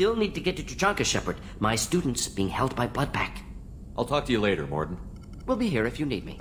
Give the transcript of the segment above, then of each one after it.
still need to get to Tuchanka, Shepard. My student's being held by Bloodpack. I'll talk to you later, Mordin. We'll be here if you need me.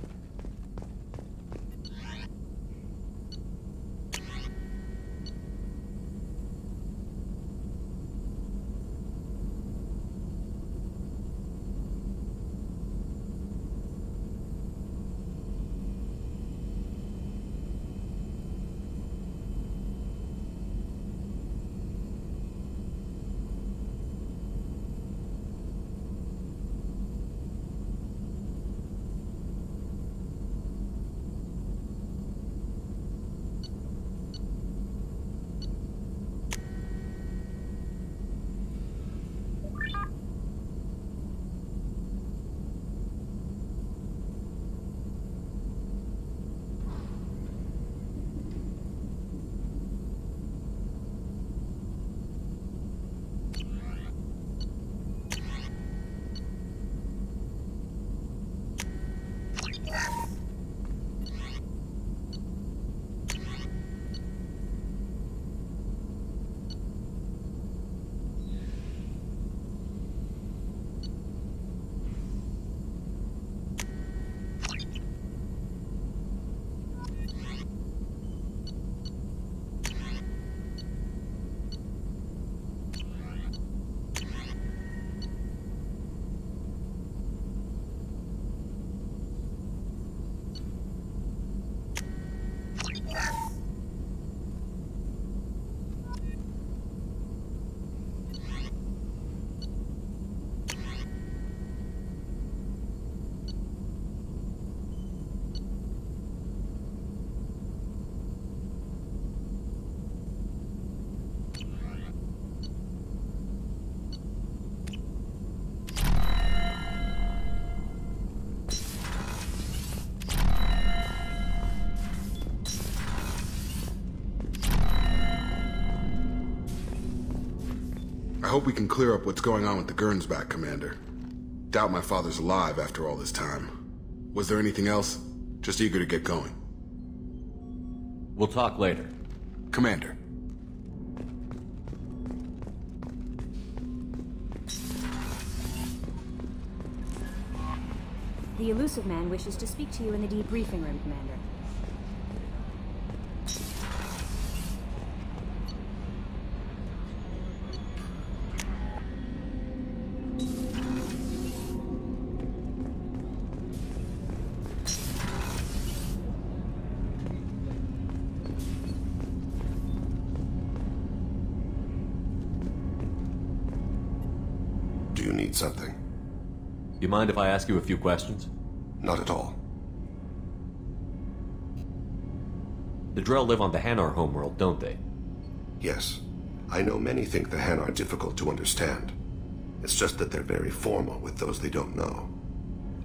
I hope we can clear up what's going on with the Gernsback, Commander. Doubt my father's alive after all this time. Was there anything else? Just eager to get going. We'll talk later. Commander. The Illusive Man wishes to speak to you in the debriefing room, Commander. Do you need something? You mind if I ask you a few questions? Not at all. The Drell live on the Hanar homeworld, don't they? Yes. I know many think the Hanar difficult to understand. It's just that they're very formal with those they don't know.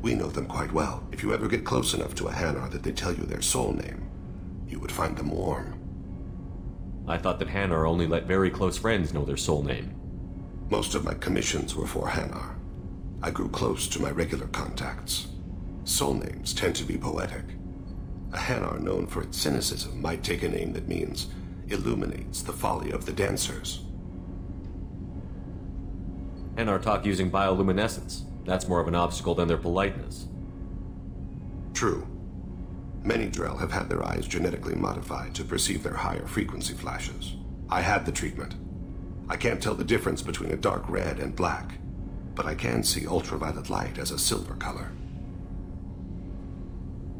We know them quite well. If you ever get close enough to a Hanar that they tell you their soul name, you would find them warm. I thought that Hanar only let very close friends know their soul name. Most of my commissions were for Hanar. I grew close to my regular contacts. Soul names tend to be poetic. A Hanar known for its cynicism might take a name that means illuminates the folly of the dancers. Hanar talk using bioluminescence. That's more of an obstacle than their politeness. True. Many Drell have had their eyes genetically modified to perceive their higher frequency flashes. I had the treatment. I can't tell the difference between a dark red and black, but I can see ultraviolet light as a silver color.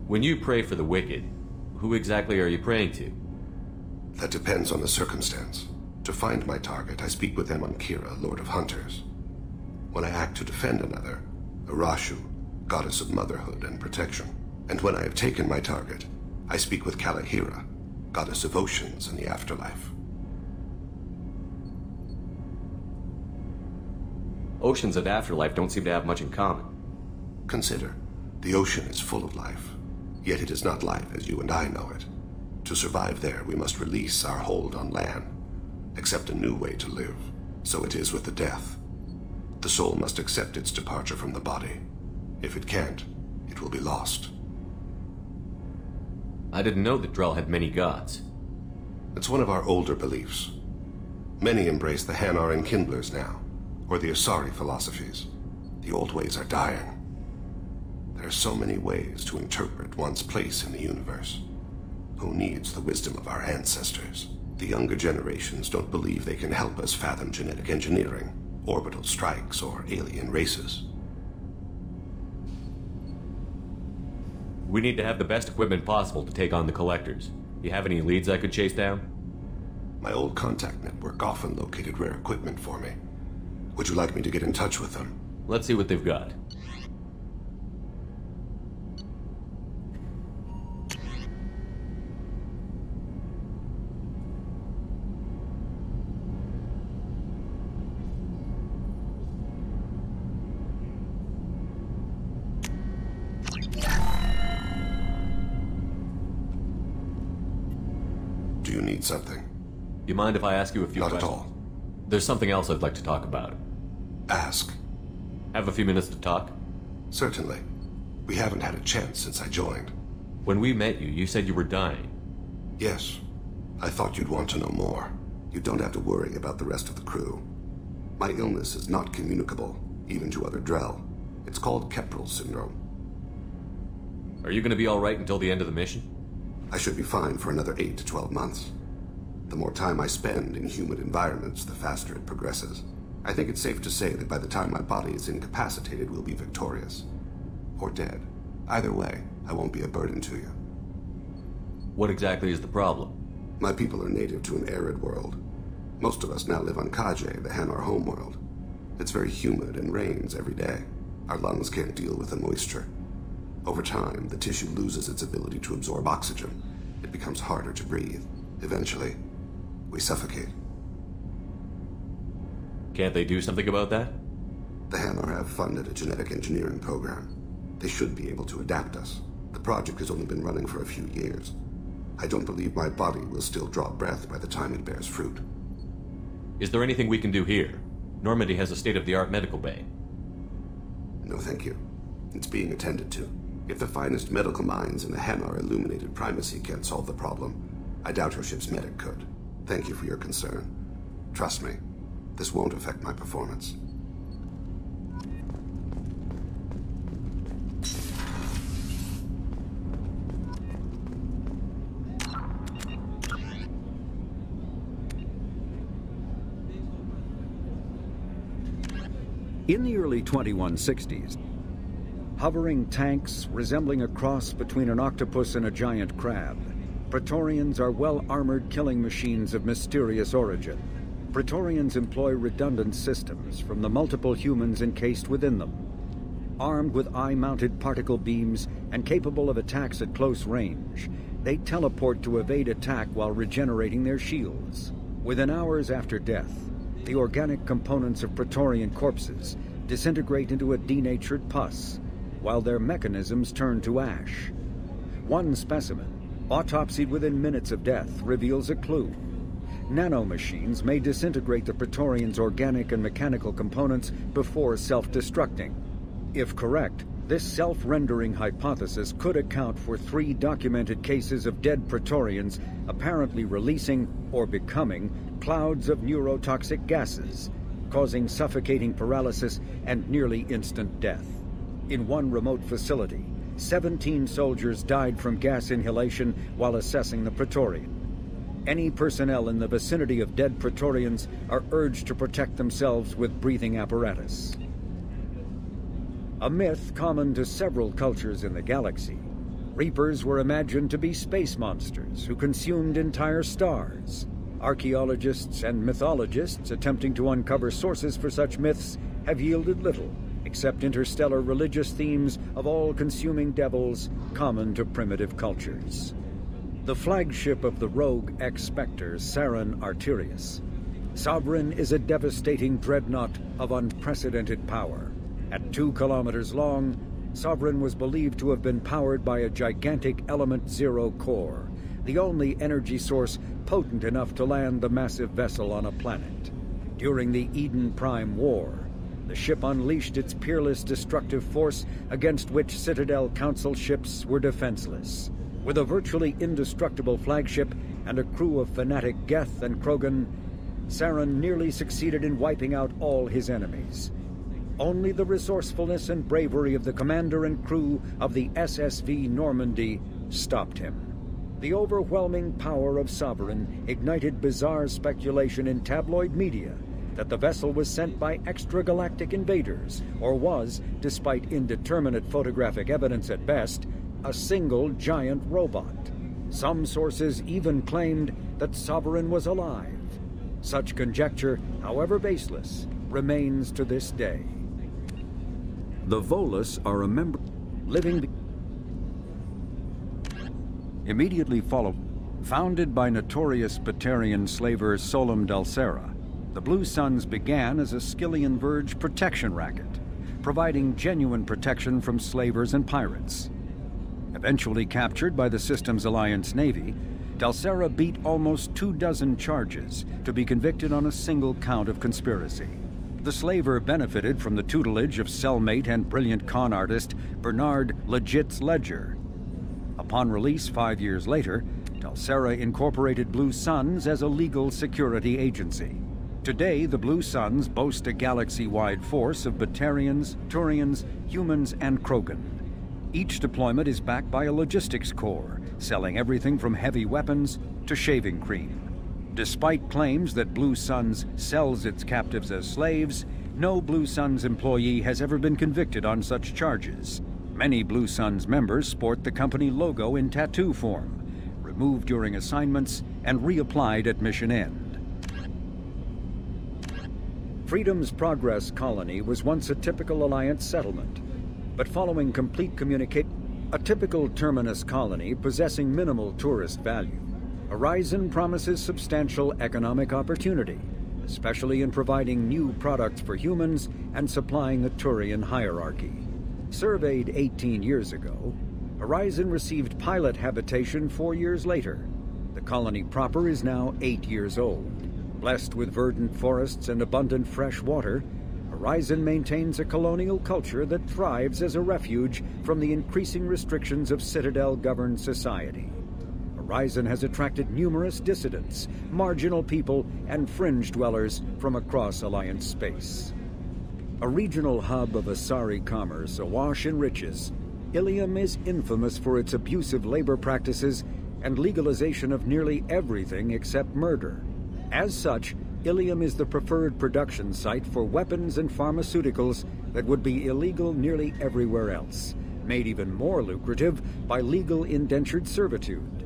When you pray for the wicked, who exactly are you praying to? That depends on the circumstance. To find my target, I speak with them on Kira, Lord of Hunters. When I act to defend another, Arashu, goddess of motherhood and protection. And when I have taken my target, I speak with Kalahira, goddess of oceans and the afterlife. Oceans and afterlife don't seem to have much in common. Consider, the ocean is full of life, yet it is not life as you and I know it. To survive there, we must release our hold on land, accept a new way to live. So it is with the death. The soul must accept its departure from the body. If it can't, it will be lost. I didn't know that Drell had many gods. It's one of our older beliefs. Many embrace the Hanar and Kindlers now, or the Asari philosophies. The old ways are dying. There are so many ways to interpret one's place in the universe. Who needs the wisdom of our ancestors? The younger generations don't believe they can help us fathom genetic engineering, orbital strikes, or alien races. We need to have the best equipment possible to take on the Collectors. You have any leads I could chase down? My old contact network often located rare equipment for me. Would you like me to get in touch with them? Let's see what they've got. Do you need something? You mind if I ask you a few Not questions? at all. There's something else I'd like to talk about. Ask. Have a few minutes to talk? Certainly. We haven't had a chance since I joined. When we met you, you said you were dying. Yes. I thought you'd want to know more. You don't have to worry about the rest of the crew. My illness is not communicable, even to other Drell. It's called Keprel syndrome. Are you going to be alright until the end of the mission? I should be fine for another 8 to 12 months. The more time I spend in humid environments, the faster it progresses. I think it's safe to say that by the time my body is incapacitated, we'll be victorious. Or dead. Either way, I won't be a burden to you. What exactly is the problem? My people are native to an arid world. Most of us now live on Kajay, the Hanar homeworld. It's very humid and rains every day. Our lungs can't deal with the moisture. Over time, the tissue loses its ability to absorb oxygen. It becomes harder to breathe. Eventually, we suffocate. Can't they do something about that? The Hanar have funded a genetic engineering program. They should be able to adapt us. The project has only been running for a few years. I don't believe my body will still draw breath by the time it bears fruit. Is there anything we can do here? Normandy has a state-of-the-art medical bay. No, thank you. It's being attended to. If the finest medical minds in the Hanar illuminated primacy can't solve the problem, I doubt your ship's medic could. Thank you for your concern. Trust me, this won't affect my performance. In the early 2160s, hovering tanks resembling a cross between an octopus and a giant crab, Praetorians are well-armored killing machines of mysterious origin. Praetorians employ redundant systems from the multiple humans encased within them. Armed with eye-mounted particle beams and capable of attacks at close range, they teleport to evade attack while regenerating their shields. Within hours after death, the organic components of Praetorian corpses disintegrate into a denatured pus, while their mechanisms turn to ash. One specimen, autopsied within minutes of death, reveals a clue. Nanomachines may disintegrate the Praetorians' organic and mechanical components before self-destructing. If correct, this self-rendering hypothesis could account for 3 documented cases of dead Praetorians apparently releasing or becoming clouds of neurotoxic gases, causing suffocating paralysis and nearly instant death. In one remote facility, 17 soldiers died from gas inhalation while assessing the Praetorian. Any personnel in the vicinity of dead Praetorians are urged to protect themselves with breathing apparatus. A myth common to several cultures in the galaxy, Reapers were imagined to be space monsters who consumed entire stars. Archaeologists and mythologists attempting to uncover sources for such myths have yielded little, except interstellar religious themes of all-consuming devils common to primitive cultures. The flagship of the rogue X-Spectre, Saren Arterius, Sovereign is a devastating dreadnought of unprecedented power. At 2 kilometers long, Sovereign was believed to have been powered by a gigantic Element Zero core, the only energy source potent enough to land the massive vessel on a planet. During the Eden Prime War, the ship unleashed its peerless destructive force against which Citadel Council ships were defenseless. With a virtually indestructible flagship and a crew of fanatic Geth and Krogan, Saren nearly succeeded in wiping out all his enemies. Only the resourcefulness and bravery of the commander and crew of the SSV Normandy stopped him. The overwhelming power of Sovereign ignited bizarre speculation in tabloid media that the vessel was sent by extragalactic invaders, or was, despite indeterminate photographic evidence at best, a single giant robot. Some sources even claimed that Sovereign was alive. Such conjecture, however baseless, remains to this day. The Volus are a member living immediately followed. Founded by notorious Batarian slaver Solum Dulcera, the Blue Suns began as a Skyllian Verge protection racket, providing genuine protection from slavers and pirates. Eventually captured by the Systems Alliance Navy, Dulcera beat almost 24 charges to be convicted on a single count of conspiracy. The slaver benefited from the tutelage of cellmate and brilliant con artist Bernard Legitz Ledger. Upon release 5 years later, Dulcera incorporated Blue Suns as a legal security agency. Today, the Blue Suns boast a galaxy-wide force of Batarians, Turians, humans, and Krogan. Each deployment is backed by a logistics corps, selling everything from heavy weapons to shaving cream. Despite claims that Blue Suns sells its captives as slaves, no Blue Suns employee has ever been convicted on such charges. Many Blue Suns members sport the company logo in tattoo form, removed during assignments and reapplied at mission end. Freedom's Progress colony was once a typical Alliance settlement, but following complete communication, a typical Terminus colony possessing minimal tourist value, Horizon promises substantial economic opportunity, especially in providing new products for humans and supplying a Turian hierarchy. Surveyed 18 years ago, Horizon received pilot habitation 4 years later. The colony proper is now 8 years old. Blessed with verdant forests and abundant fresh water, Horizon maintains a colonial culture that thrives as a refuge from the increasing restrictions of Citadel-governed society. Horizon has attracted numerous dissidents, marginal people, and fringe dwellers from across Alliance space. A regional hub of Asari commerce awash in riches, Ilium is infamous for its abusive labor practices and legalization of nearly everything except murder. As such, Ilium is the preferred production site for weapons and pharmaceuticals that would be illegal nearly everywhere else, made even more lucrative by legal indentured servitude.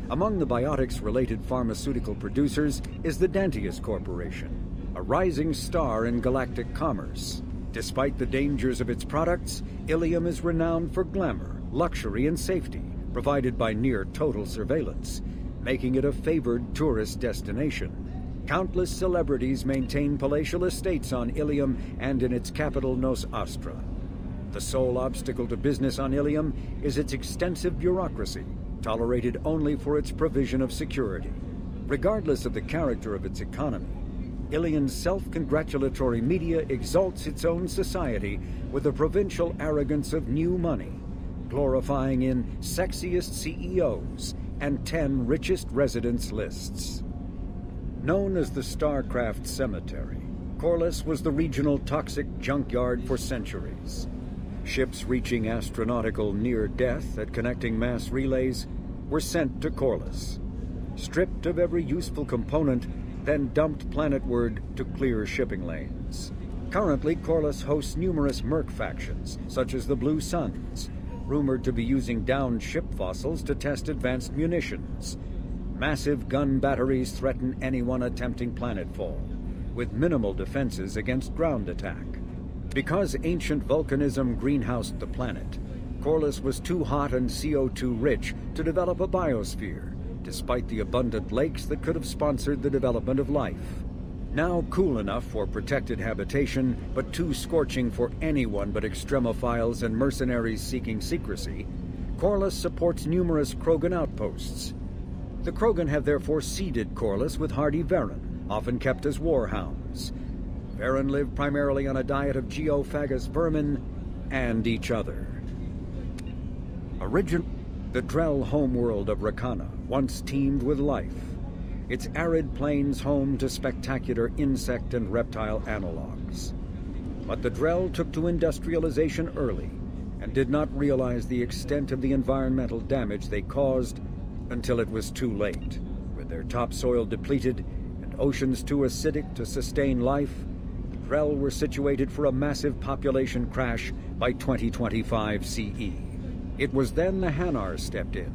Among the biotics-related pharmaceutical producers is the Dantius Corporation, a rising star in galactic commerce. Despite the dangers of its products, Ilium is renowned for glamour, luxury, and safety, provided by near-total surveillance, making it a favored tourist destination. Countless celebrities maintain palatial estates on Ilium and in its capital Nos Astra. The sole obstacle to business on Ilium is its extensive bureaucracy, tolerated only for its provision of security. Regardless of the character of its economy, Ilium's self-congratulatory media exalts its own society with the provincial arrogance of new money, glorifying in sexiest CEOs and 10 richest residents lists. Known as the Starcraft Cemetery, Corliss was the regional toxic junkyard for centuries. Ships reaching astronautical near-death at connecting mass relays were sent to Corliss, stripped of every useful component, then dumped planetward to clear shipping lanes. Currently, Corliss hosts numerous merc factions, such as the Blue Suns, rumored to be using downed ship fossils to test advanced munitions. Massive gun batteries threaten anyone attempting planetfall, with minimal defenses against ground attack. Because ancient volcanism greenhoused the planet, Corliss was too hot and CO2 rich to develop a biosphere, despite the abundant lakes that could have sponsored the development of life. Now cool enough for protected habitation, but too scorching for anyone but extremophiles and mercenaries seeking secrecy, Corliss supports numerous Krogan outposts. The Krogan have therefore seeded Corliss with hardy Varen, often kept as warhounds. Varen live primarily on a diet of geophagous vermin and each other. The Drell homeworld of Rakana once teemed with life. its arid plains home to spectacular insect and reptile analogs. But the Drell took to industrialization early and did not realize the extent of the environmental damage they caused until it was too late. With their topsoil depleted and oceans too acidic to sustain life, the Drell were situated for a massive population crash by 2025 CE. It was then the Hanar stepped in,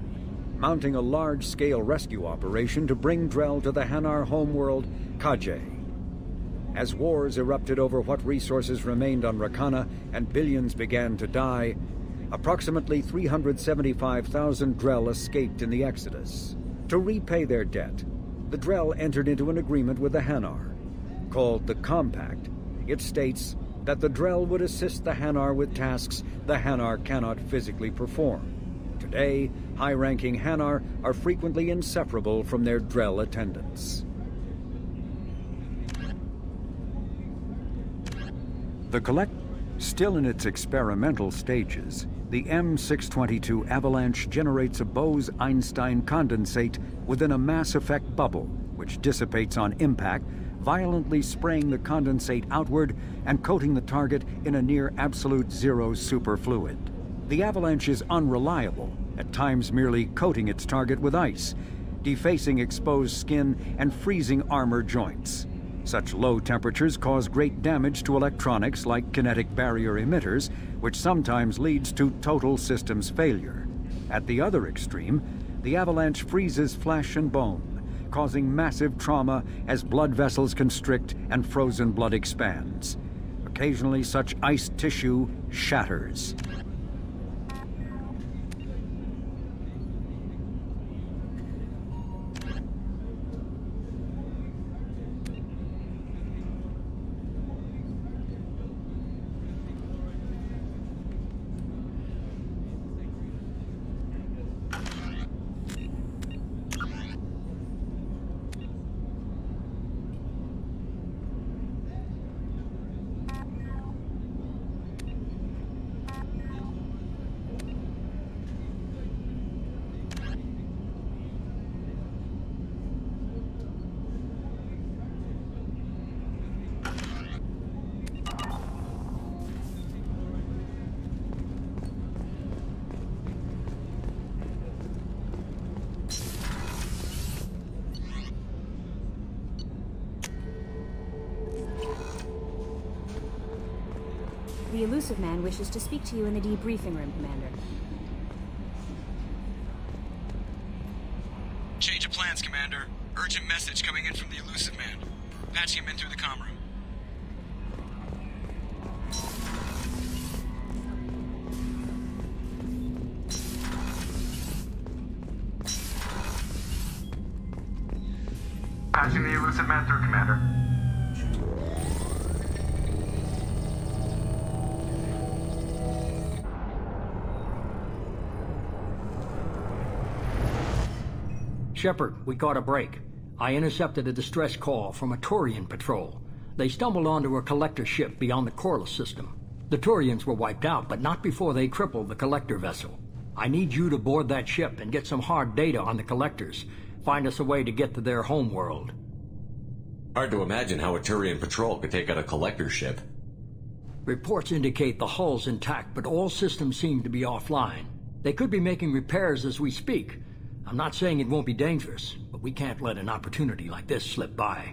mounting a large-scale rescue operation to bring Drell to the Hanar homeworld, Kajay. As wars erupted over what resources remained on Rakana and billions began to die, approximately 375,000 Drell escaped in the Exodus. To repay their debt, the Drell entered into an agreement with the Hanar. Called the Compact, it states that the Drell would assist the Hanar with tasks the Hanar cannot physically perform. Today, high-ranking Hanar are frequently inseparable from their Drell attendants. The still in its experimental stages, the M622 Avalanche generates a Bose-Einstein condensate within a mass effect bubble, which dissipates on impact, violently spraying the condensate outward and coating the target in a near absolute zero superfluid. The Avalanche is unreliable, at times merely coating its target with ice, defacing exposed skin and freezing armor joints. Such low temperatures cause great damage to electronics like kinetic barrier emitters, which sometimes leads to total systems failure. At the other extreme, the Avalanche freezes flesh and bone, causing massive trauma as blood vessels constrict and frozen blood expands. Occasionally, such iced tissue shatters. The Illusive Man wishes to speak to you in the debriefing room, Commander. Change of plans, Commander. Urgent message coming in from the Illusive Man. Patching him in through the comm room. Patching the Illusive Man through, Commander. Shepard, we caught a break. I intercepted a distress call from a Turian patrol. They stumbled onto a collector ship beyond the Corliss system. The Turians were wiped out, but not before they crippled the collector vessel. I need you to board that ship and get some hard data on the collectors. Find us a way to get to their homeworld. Hard to imagine how a Turian patrol could take out a collector ship. Reports indicate the hull's intact, but all systems seem to be offline. They could be making repairs as we speak. I'm not saying it won't be dangerous, but we can't let an opportunity like this slip by.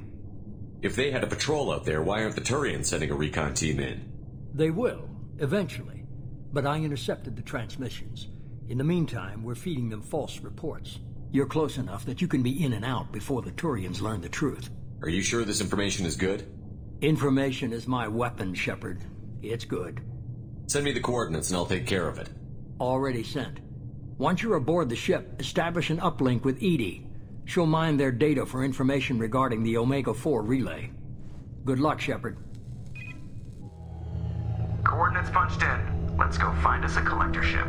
If they had a patrol out there, why aren't the Turians sending a recon team in? They will, eventually. But I intercepted the transmissions. In the meantime, we're feeding them false reports. You're close enough that you can be in and out before the Turians learn the truth. Are you sure this information is good? Information is my weapon, Shepard. It's good. Send me the coordinates and I'll take care of it. Already sent. Once you're aboard the ship, establish an uplink with EDI. She'll mine their data for information regarding the Omega-4 relay. Good luck, Shepard. Coordinates punched in. Let's go find us a collector ship.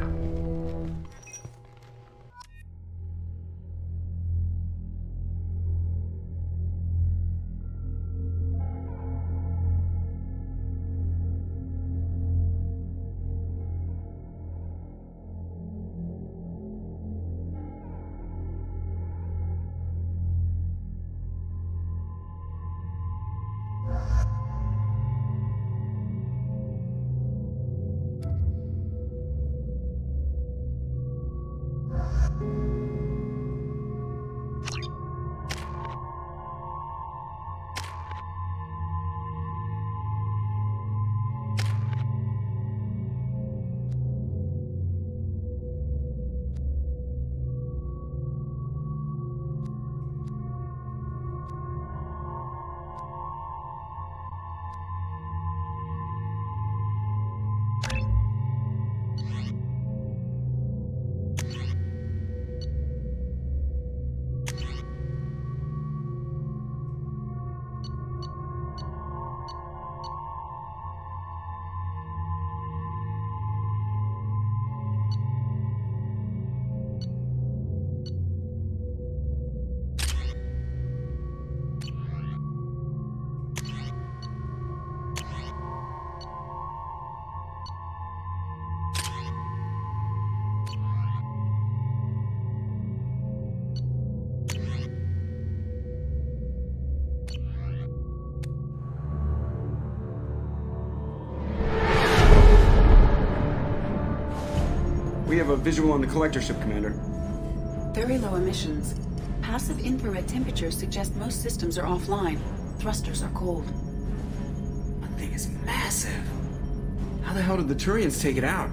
We have a visual on the collector ship, Commander. Very low emissions. Passive infrared temperatures suggest most systems are offline. Thrusters are cold. That thing is massive. How the hell did the Turians take it out?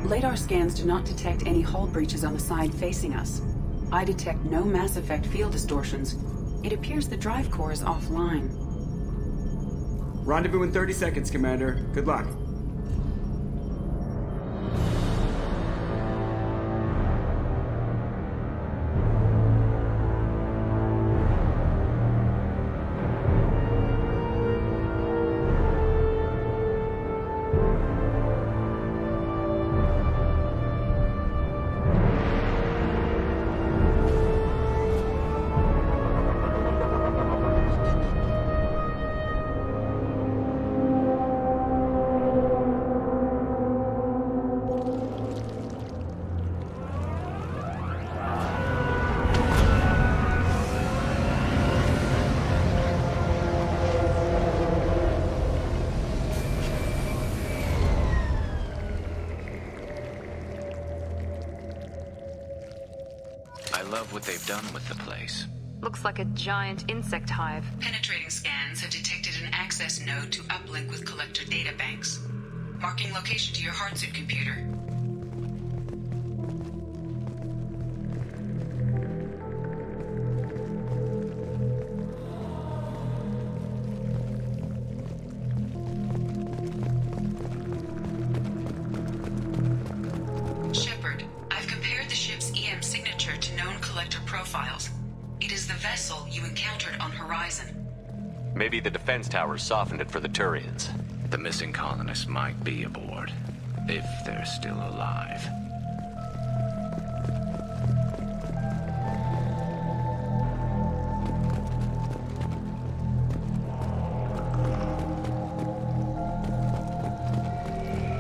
Radar scans do not detect any hull breaches on the side facing us. I detect no Mass Effect field distortions. It appears the drive core is offline. Rendezvous in 30 seconds, Commander. Good luck. What they've done with the place. Looks like a giant insect hive. Penetrating scans have detected an access node to uplink with collector databanks. Marking location to your hardsuit computer. Maybe the defense towers softened it for the Turians. The missing colonists might be aboard, if they're still alive.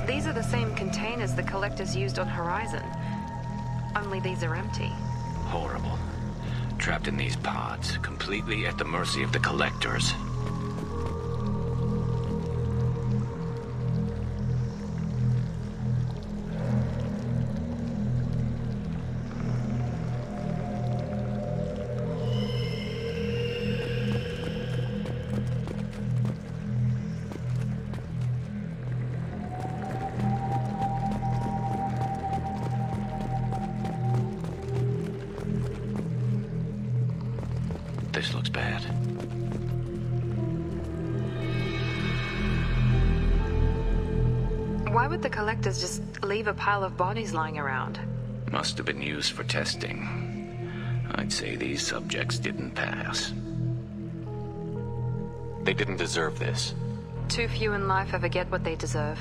These are the same containers the collectors used on Horizon. Only these are empty. Horrible. Trapped in these pods, completely at the mercy of the collectors. This looks bad. Why would the collectors just leave a pile of bodies lying around? Must have been used for testing. I'd say these subjects didn't pass. They didn't deserve this. Too few in life ever get what they deserve.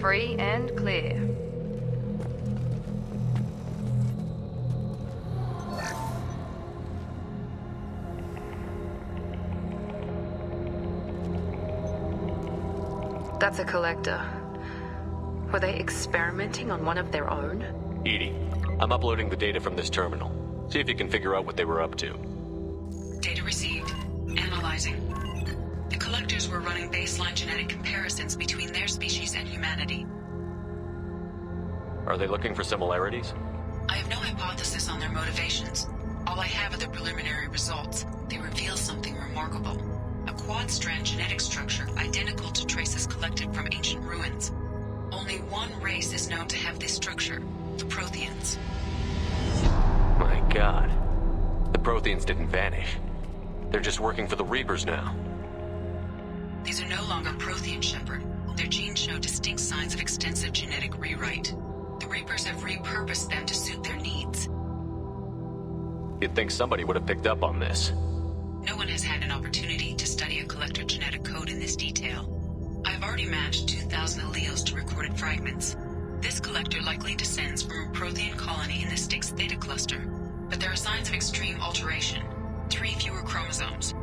Free and clear. That's a collector. Were they experimenting on one of their own? EDI, I'm uploading the data from this terminal. See if you can figure out what they were up to. Data received. Analyzing. The collectors were running baseline genetic comparisons between their species and humanity. Are they looking for similarities? I have no hypothesis on their motivations. All I have are the preliminary results. They reveal something remarkable. A quad-strand genetic structure identical to traces collected from ancient ruins. Only one race is known to have this structure, the Protheans. My god. The Protheans didn't vanish. They're just working for the Reapers now. These are no longer Prothean, Shepard. Their genes show distinct signs of extensive genetic rewrite. The Reapers have repurposed them to suit their needs. You'd think somebody would have picked up on this. No one has had an opportunity to study a collector genetic code in this detail. I've already matched 2,000 alleles to recorded fragments. This collector likely descends from a Prothean colony in the Styx Theta cluster. But there are signs of extreme alteration. 3 fewer chromosomes.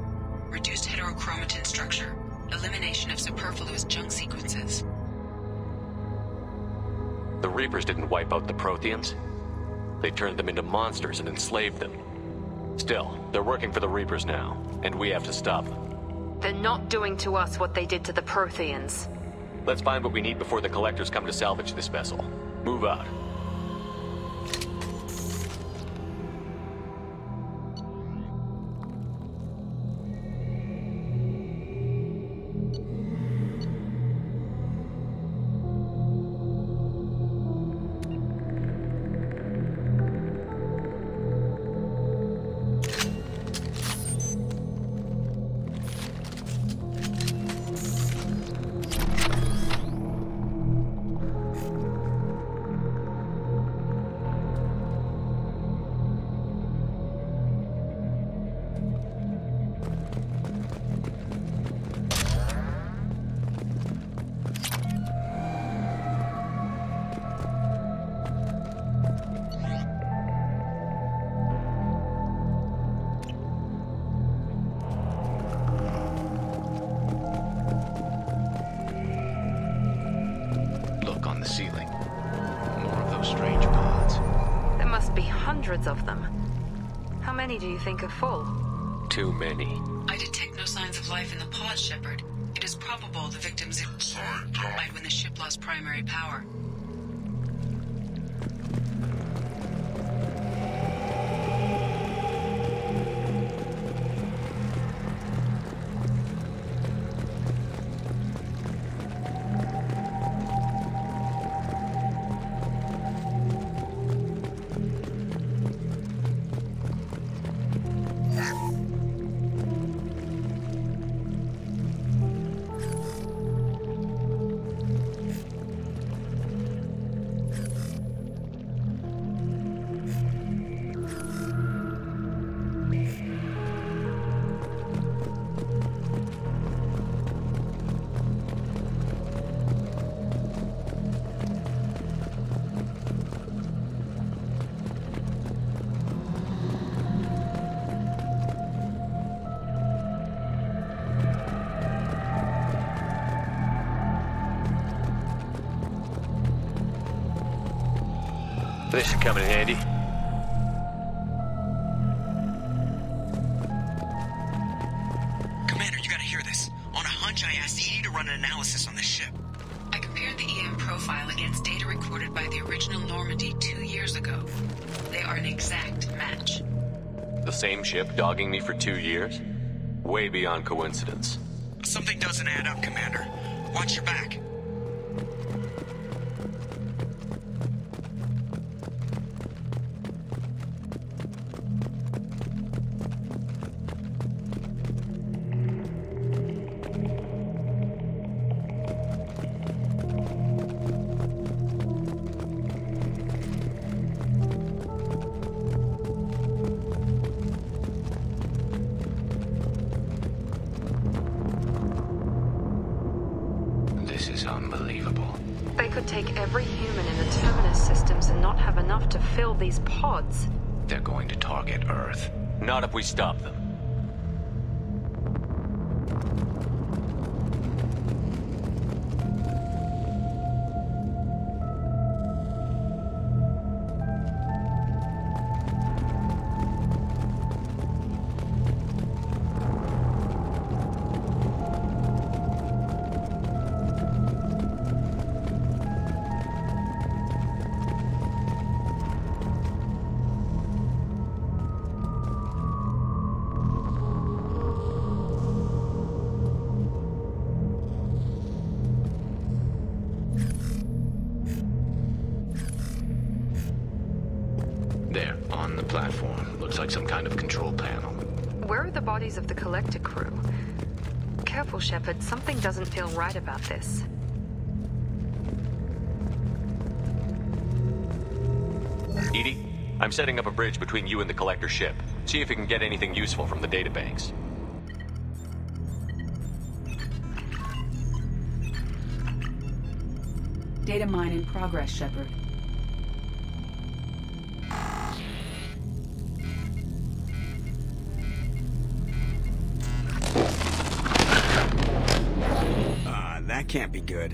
Reduced heterochromatin structure. Elimination of superfluous junk sequences. The Reapers didn't wipe out the Protheans. They turned them into monsters and enslaved them. Still, they're working for the Reapers now, and we have to stop them. They're not doing to us what they did to the Protheans. Let's find what we need before the Collectors come to salvage this vessel. Move out. Ceiling. More of those strange pods. There must be hundreds of them. How many do you think are full? Too many. I detect no signs of life in the pod, Shepard. It is probable the victims died when the ship lost primary power. This should come in handy. Commander, you gotta hear this. On a hunch, I asked EDI to run an analysis on this ship. I compared the EM profile against data recorded by the original Normandy 2 years ago. They are an exact match. The same ship dogging me for 2 years? Way beyond coincidence. Something doesn't add up, Commander. Watch your back. This is take every human in the Terminus systems and not have enough to fill these pods. They're going to target Earth. Not if we stop them. There, on the platform. Looks like some kind of control panel. Where are the bodies of the Collector crew? Careful, Shepard. Something doesn't feel right about this. EDI, I'm setting up a bridge between you and the Collector ship. See if you can get anything useful from the databanks. Data mine in progress, Shepard. That can't be good.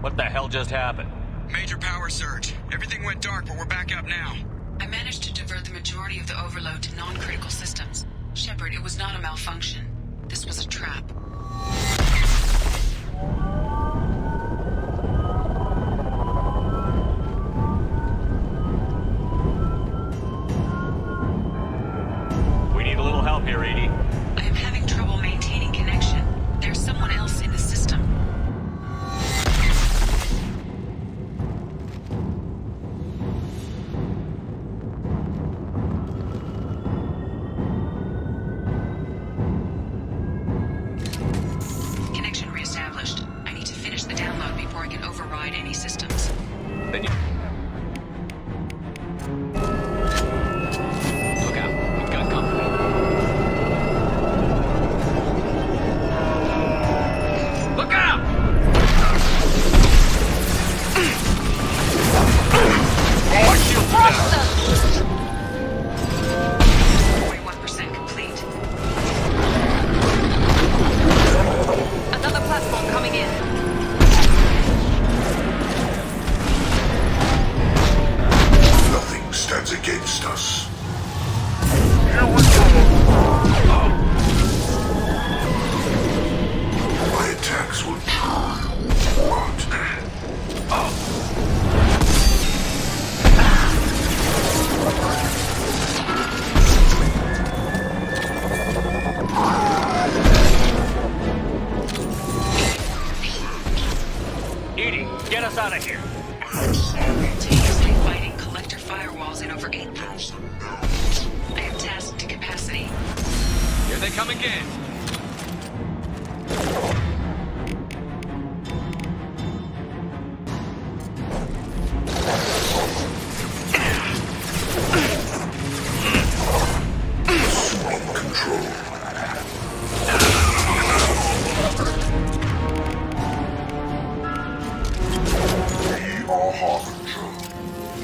What the hell just happened? Major power surge. Everything went dark, but we're back up now. I managed to divert the majority of the overload to non-critical systems. Shepard, it was not a malfunction. This was a trap. We need a little help here, EDI. I am having trouble maintaining connection. There's someone else in the system. Connection reestablished. I need to finish the download before I can override any systems. Then you... Look out. We've got company. Look out! Our shield's down. 41% complete. Another platform coming in. Nothing stands against us. My attacks will what? EDI, get us out of here. Simultaneously fighting collector firewalls in over 8,000. I am tasked to capacity. Here they come again. Swing control. We are Harbinger.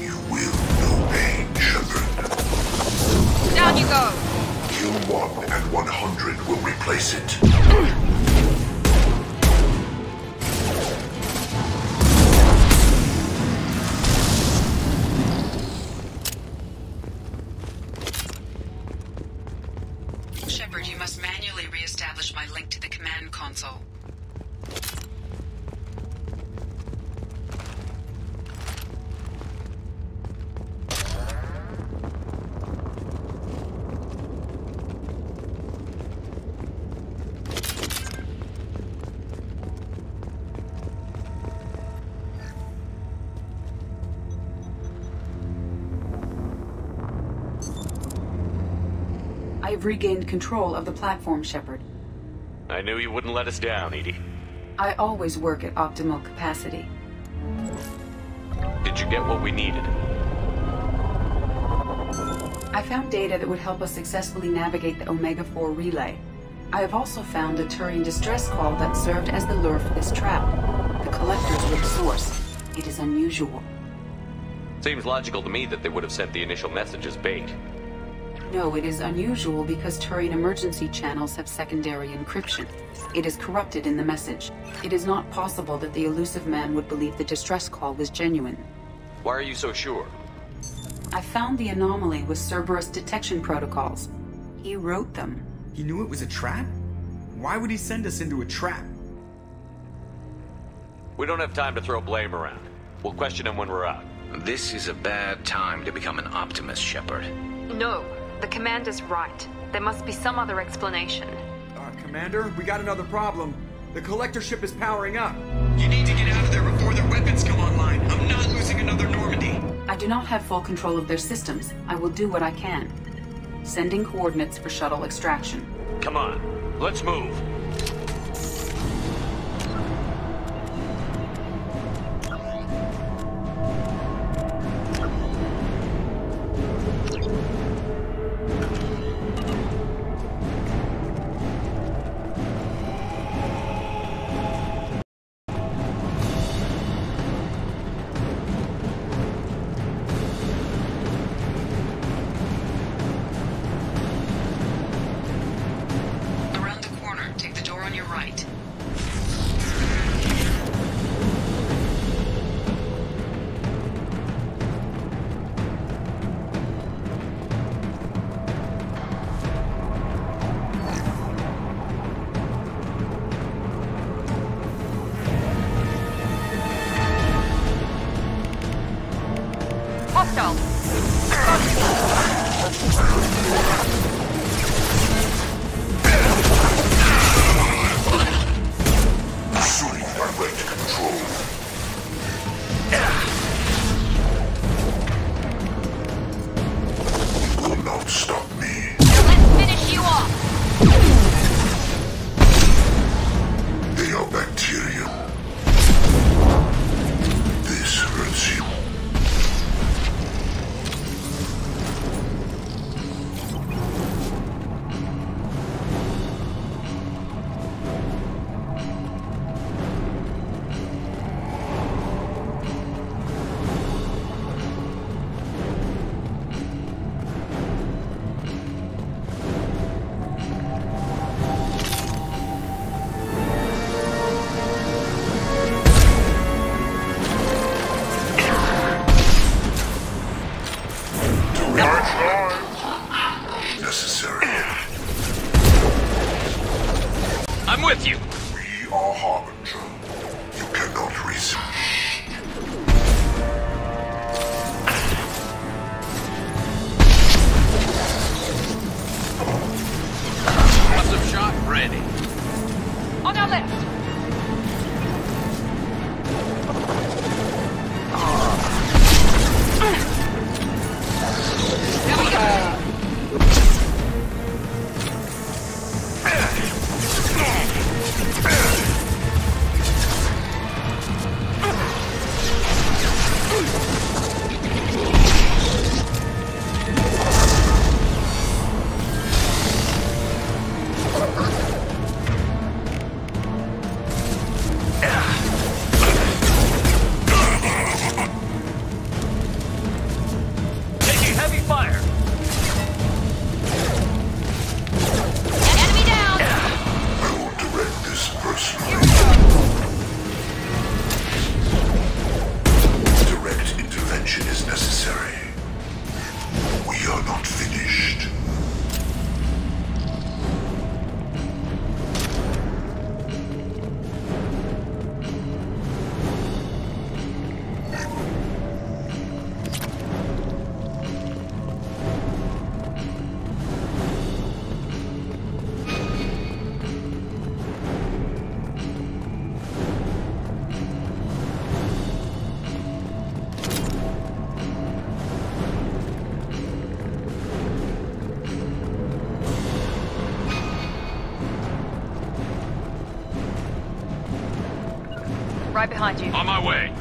You will know pain, Shepard. Down you go. Kill one and 100 will replace it. Shepard, you must manually re-establish my link to the command console. I have regained control of the platform, Shepard. I knew you wouldn't let us down, EDI. I always work at optimal capacity. Did you get what we needed? I found data that would help us successfully navigate the Omega-4 relay. I have also found a Turian distress call that served as the lure for this trap. The collectors were the source. It is unusual. Seems logical to me that they would have sent the initial message as bait. No, it is unusual because Turian emergency channels have secondary encryption. It is corrupted in the message. It is not possible that the Illusive Man would believe the distress call was genuine. Why are you so sure? I found the anomaly with Cerberus detection protocols. He wrote them. He knew it was a trap? Why would he send us into a trap? We don't have time to throw blame around. We'll question him when we're out. This is a bad time to become an optimist, Shepard. No, the commander's right. There must be some other explanation. Commander, we got another problem. The collector ship is powering up. You need to get out of there before their weapons come online. I'm not losing another Normandy. I do not have full control of their systems. I will do what I can. Sending coordinates for shuttle extraction. Come on, let's move. Right behind you. On my way.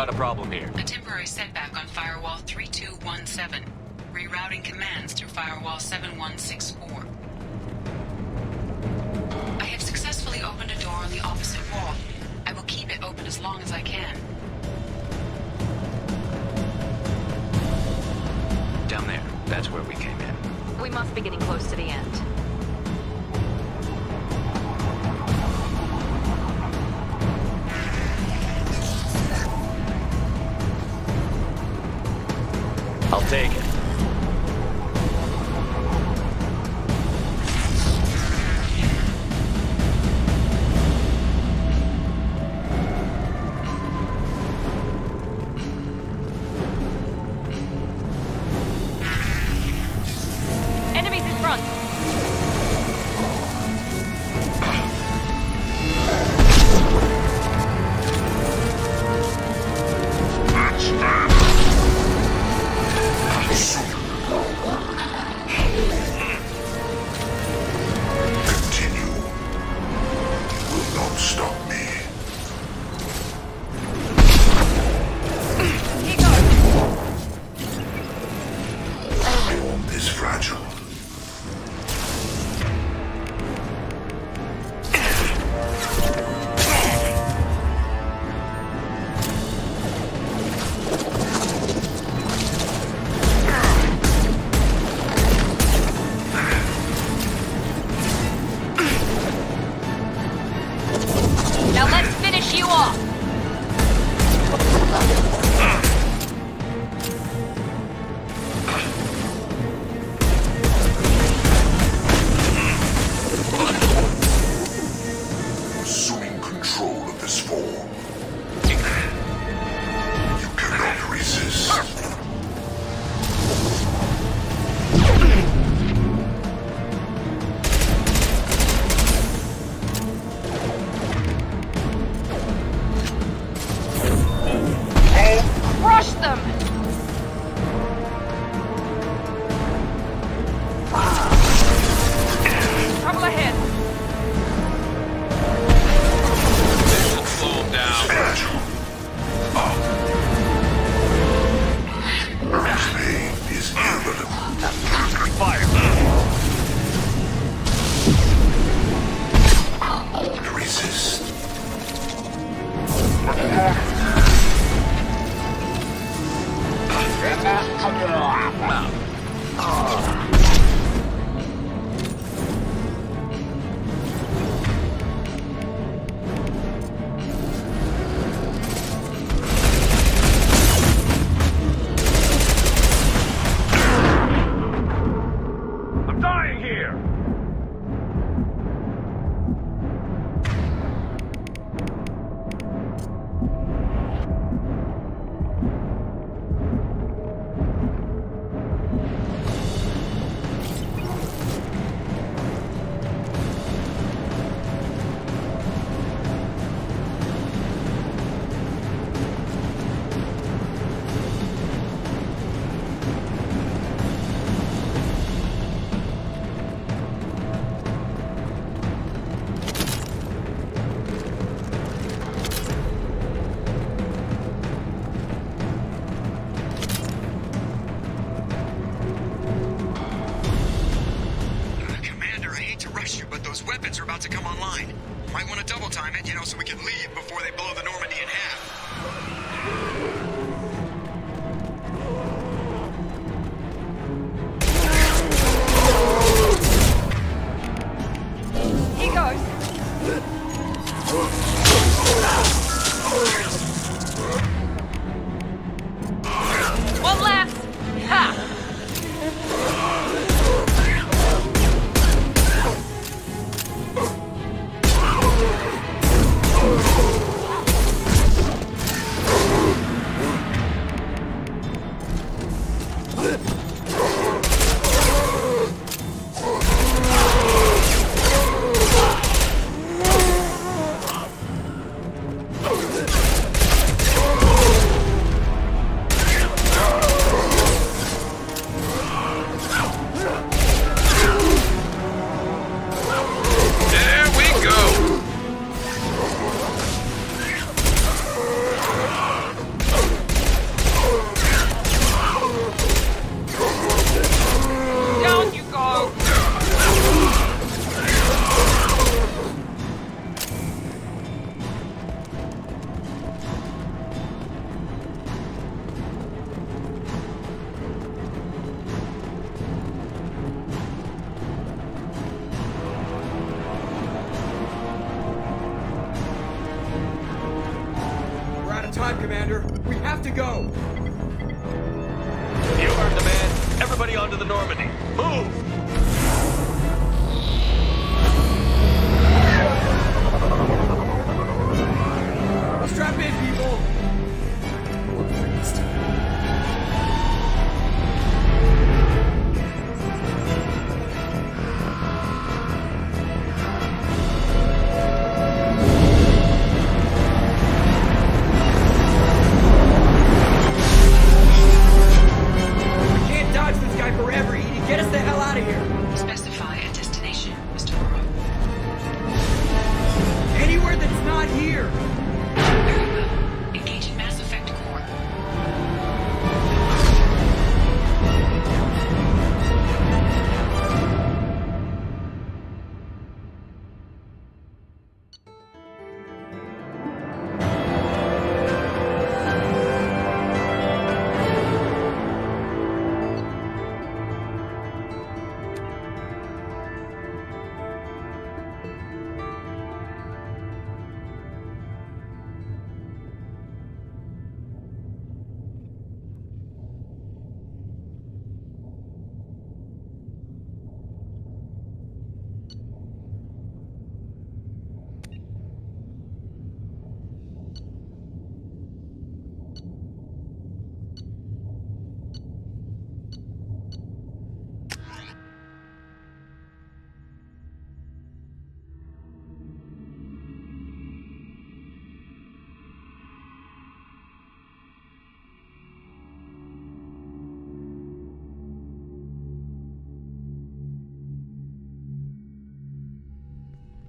got a problem here. A temporary setback on Firewall 3217. Rerouting commands through Firewall 7164. I have successfully opened a door on the opposite wall. I will keep it open as long as I can. Down there. That's where we came in. We must be getting close to the end. I'll take it. Enemies in front! weapons are about to come online. Might want to double time it, so we can leave before they blow the Normandy in half. Here goes. One left. Ha! time, Commander. We have to go. You heard the man. Everybody onto the Normandy. Move! Strap in, people! Forever, Edie. Get us the hell out of here. Specify a destination, Mr. Burrow. Anywhere that's not here. Very well. Engaging Mass Effect Core.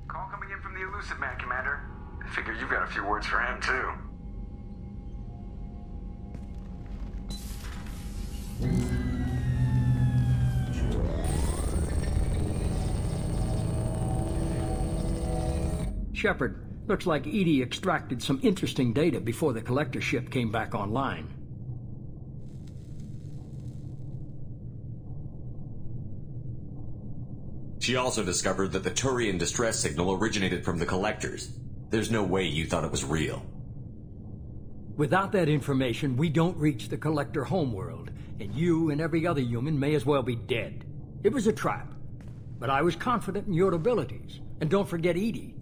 Call coming in from the Illusive Man, Commander. I figure you've got a few words for him, too. Shepard, looks like EDI extracted some interesting data before the collector ship came back online. She also discovered that the Turian distress signal originated from the collectors. There's no way you thought it was real. Without that information, we don't reach the collector homeworld, and you and every other human may as well be dead. It was a trap, but I was confident in your abilities. And don't forget EDI.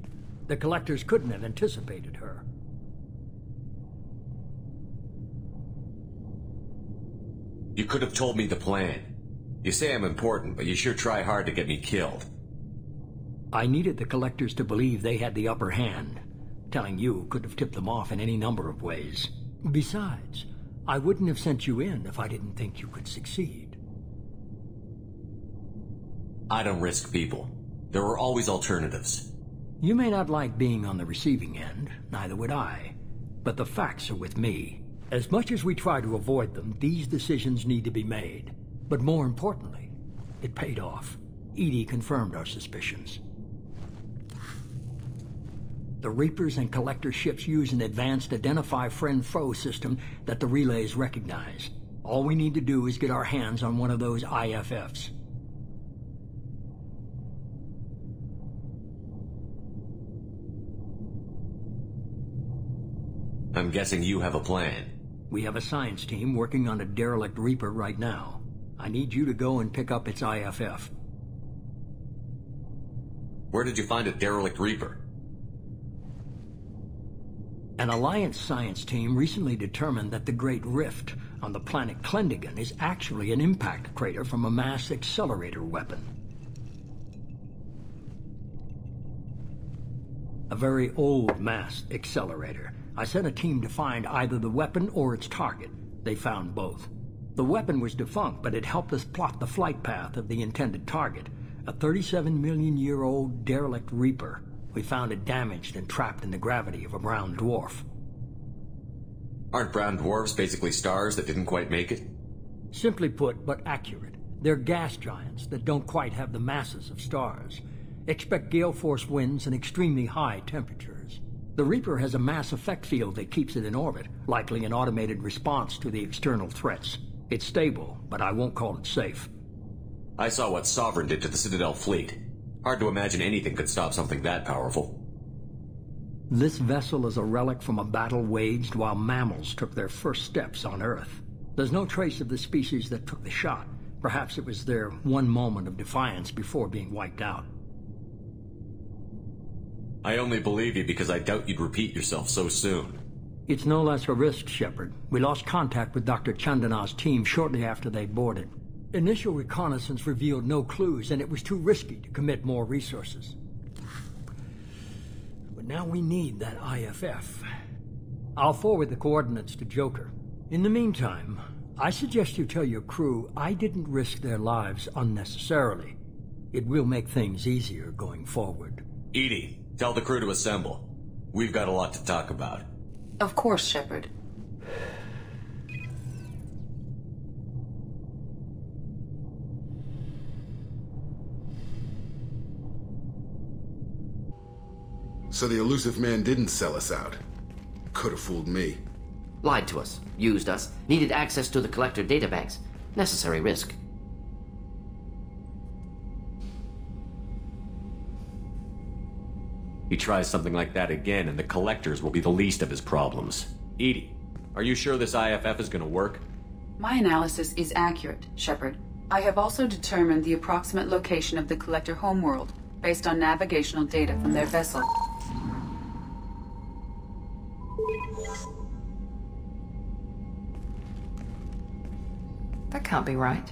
The collectors couldn't have anticipated her. You could have told me the plan. You say I'm important, but you sure try hard to get me killed. I needed the collectors to believe they had the upper hand. Telling you could have tipped them off in any number of ways. Besides, I wouldn't have sent you in if I didn't think you could succeed. I don't risk people. There are always alternatives. You may not like being on the receiving end, neither would I. But the facts are with me. As much as we try to avoid them, these decisions need to be made. But more importantly, it paid off. EDI confirmed our suspicions. The Reapers and Collector ships use an advanced Identify Friend-Foe system that the relays recognize. All we need to do is get our hands on one of those IFFs. I'm guessing you have a plan. We have a science team working on a derelict Reaper right now. I need you to go and pick up its IFF. Where did you find a derelict Reaper? An Alliance science team recently determined that the Great Rift on the planet Klendagon is actually an impact crater from a mass accelerator weapon. A very old mass accelerator. I sent a team to find either the weapon or its target. They found both. The weapon was defunct, but it helped us plot the flight path of the intended target, a 37-million-year-old derelict Reaper. We found it damaged and trapped in the gravity of a brown dwarf. Aren't brown dwarfs basically stars that didn't quite make it? Simply put, but accurate. They're gas giants that don't quite have the masses of stars. Expect gale force winds and extremely high temperatures. The Reaper has a mass effect field that keeps it in orbit, likely an automated response to the external threats. It's stable, but I won't call it safe. I saw what Sovereign did to the Citadel fleet. Hard to imagine anything could stop something that powerful. This vessel is a relic from a battle waged while mammals took their first steps on Earth. There's no trace of the species that took the shot. Perhaps it was their one moment of defiance before being wiped out. I only believe you because I doubt you'd repeat yourself so soon. It's no less a risk, Shepard. We lost contact with Dr. Chandana's team shortly after they boarded. Initial reconnaissance revealed no clues, and it was too risky to commit more resources. But now we need that IFF. I'll forward the coordinates to Joker. In the meantime, I suggest you tell your crew I didn't risk their lives unnecessarily. It will make things easier going forward. EDI, tell the crew to assemble. We've got a lot to talk about. Of course, Shepard. So the elusive man didn't sell us out. Could have fooled me. Lied to us, used us, needed access to the Collector databanks. Necessary risk. He tries something like that again, and the Collectors will be the least of his problems. EDI, are you sure this IFF is gonna work? My analysis is accurate, Shepard. I have also determined the approximate location of the Collector homeworld, based on navigational data from their vessel. That can't be right.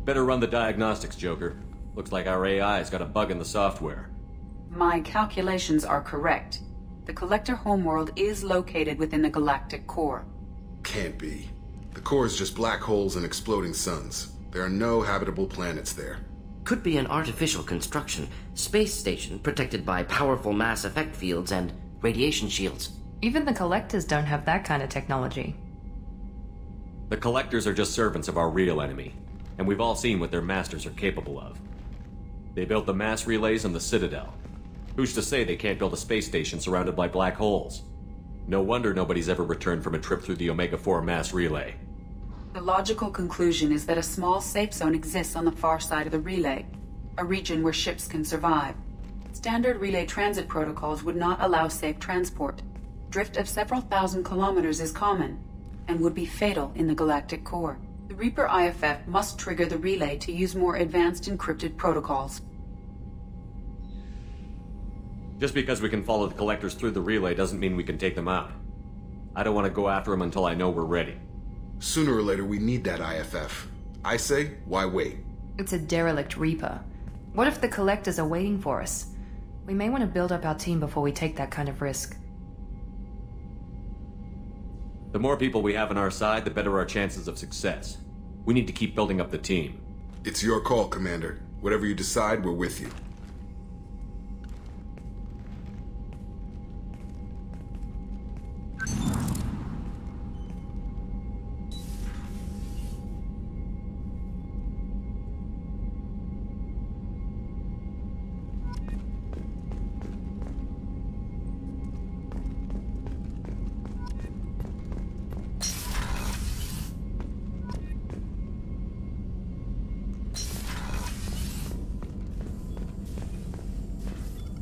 Better run the diagnostics, Joker. Looks like our AI's got a bug in the software. My calculations are correct. The Collector homeworld is located within the galactic core. Can't be. The core is just black holes and exploding suns. There are no habitable planets there. Could be an artificial construction. Space station protected by powerful mass effect fields and radiation shields. Even the Collectors don't have that kind of technology. The Collectors are just servants of our real enemy, and we've all seen what their masters are capable of. They built the mass relays and the Citadel. Who's to say they can't build a space station surrounded by black holes? No wonder nobody's ever returned from a trip through the Omega-4 mass relay. The logical conclusion is that a small safe zone exists on the far side of the relay, a region where ships can survive. Standard relay transit protocols would not allow safe transport. Drift of several thousand kilometers is common, and would be fatal in the galactic core. The Reaper IFF must trigger the relay to use more advanced encrypted protocols. Just because we can follow the Collectors through the relay doesn't mean we can take them out. I don't want to go after them until I know we're ready. Sooner or later, we need that IFF. I say, why wait? It's a derelict Reaper. What if the Collectors are waiting for us? We may want to build up our team before we take that kind of risk. The more people we have on our side, the better our chances of success. We need to keep building up the team. It's your call, Commander. Whatever you decide, we're with you.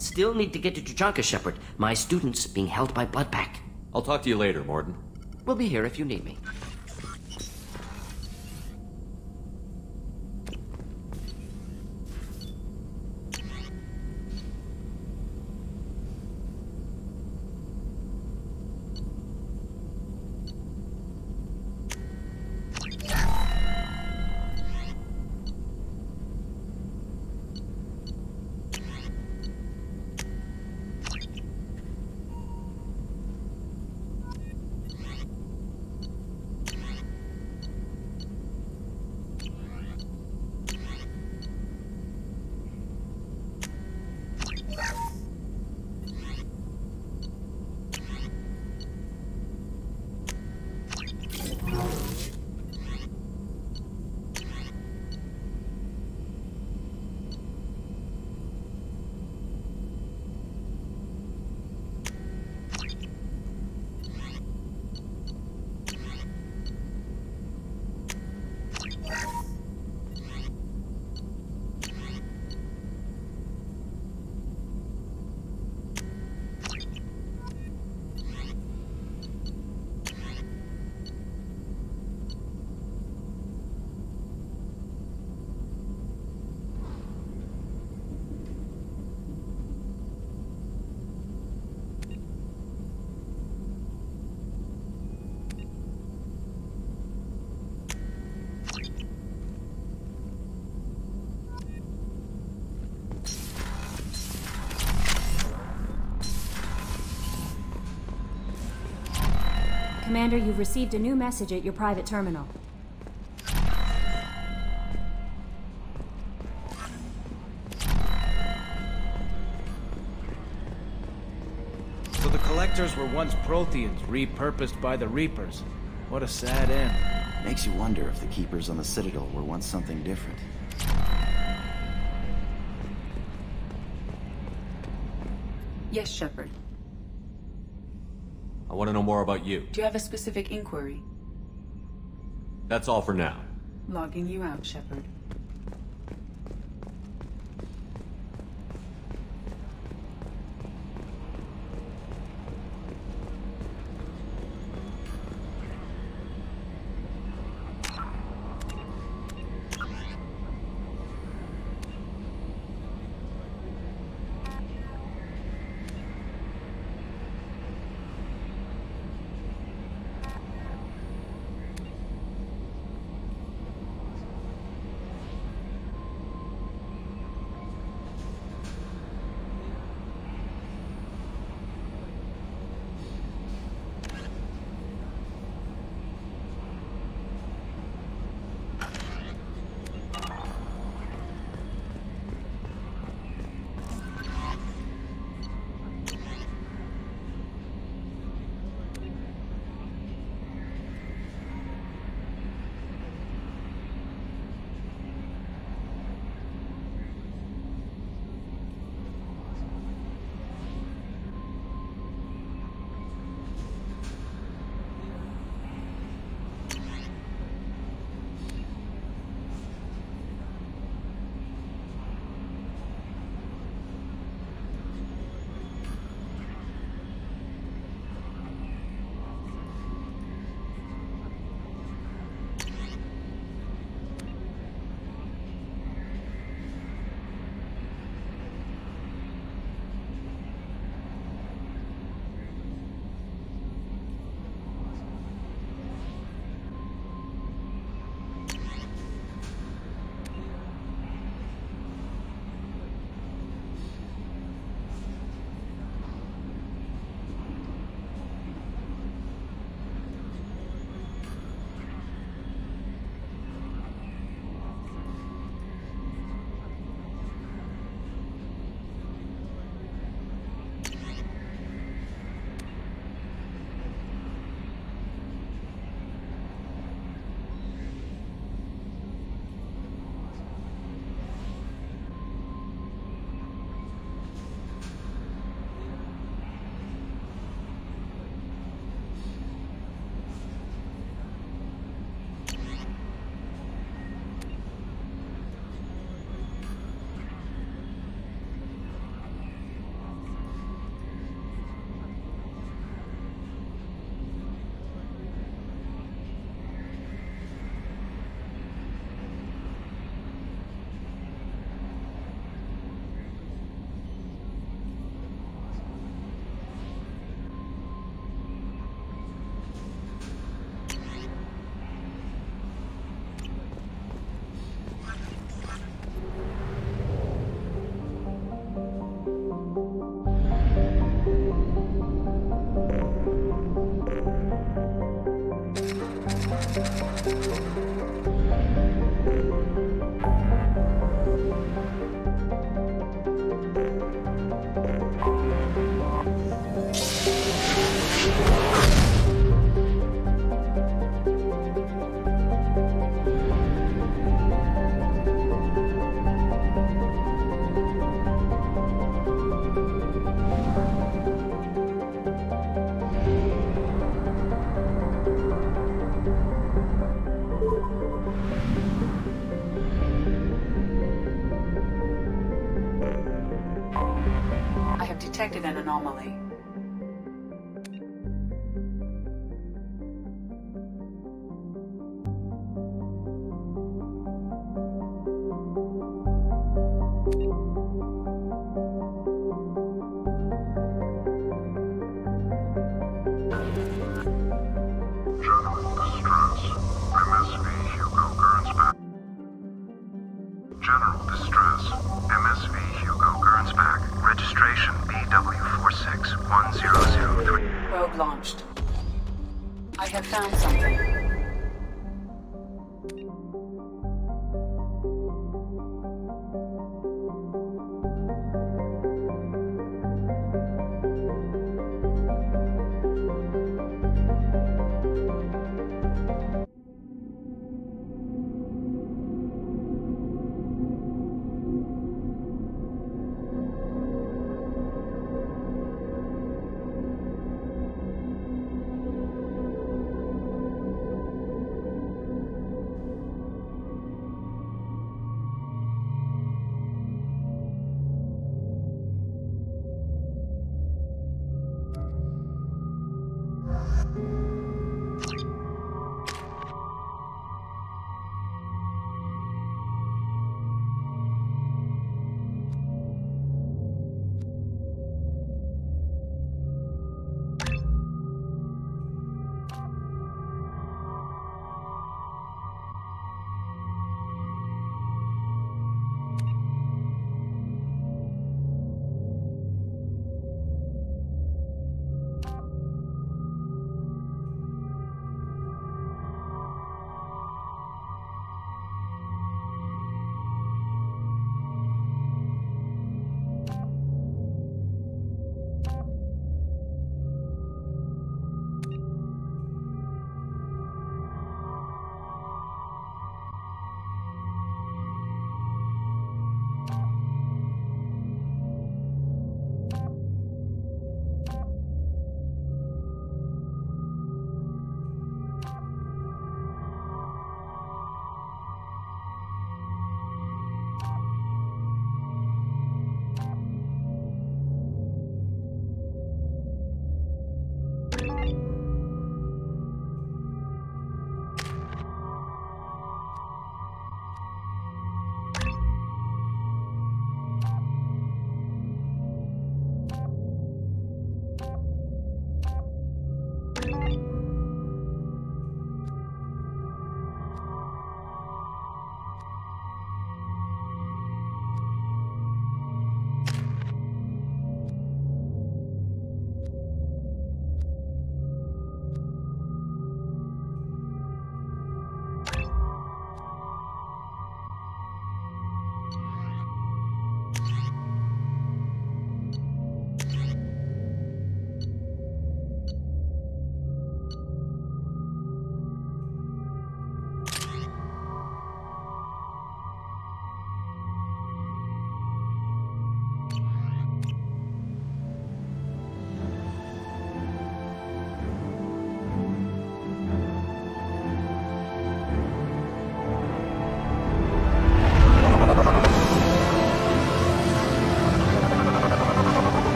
Still need to get to Tuchanka, Shepard. My student's being held by Bloodpack. I'll talk to you later, Mordin. We'll be here if you need me. Commander, you've received a new message at your private terminal. So the Collectors were once Protheans, repurposed by the Reapers. What a sad end. Makes you wonder if the Keepers on the Citadel were once something different. Yes, Shepard. I want to know more about you. Do you have a specific inquiry? That's all for now. Logging you out, Shepard. Detected an anomaly. General distress. MSV Hugo Gernsback. Registration BW46100. Probe launched. I have found something.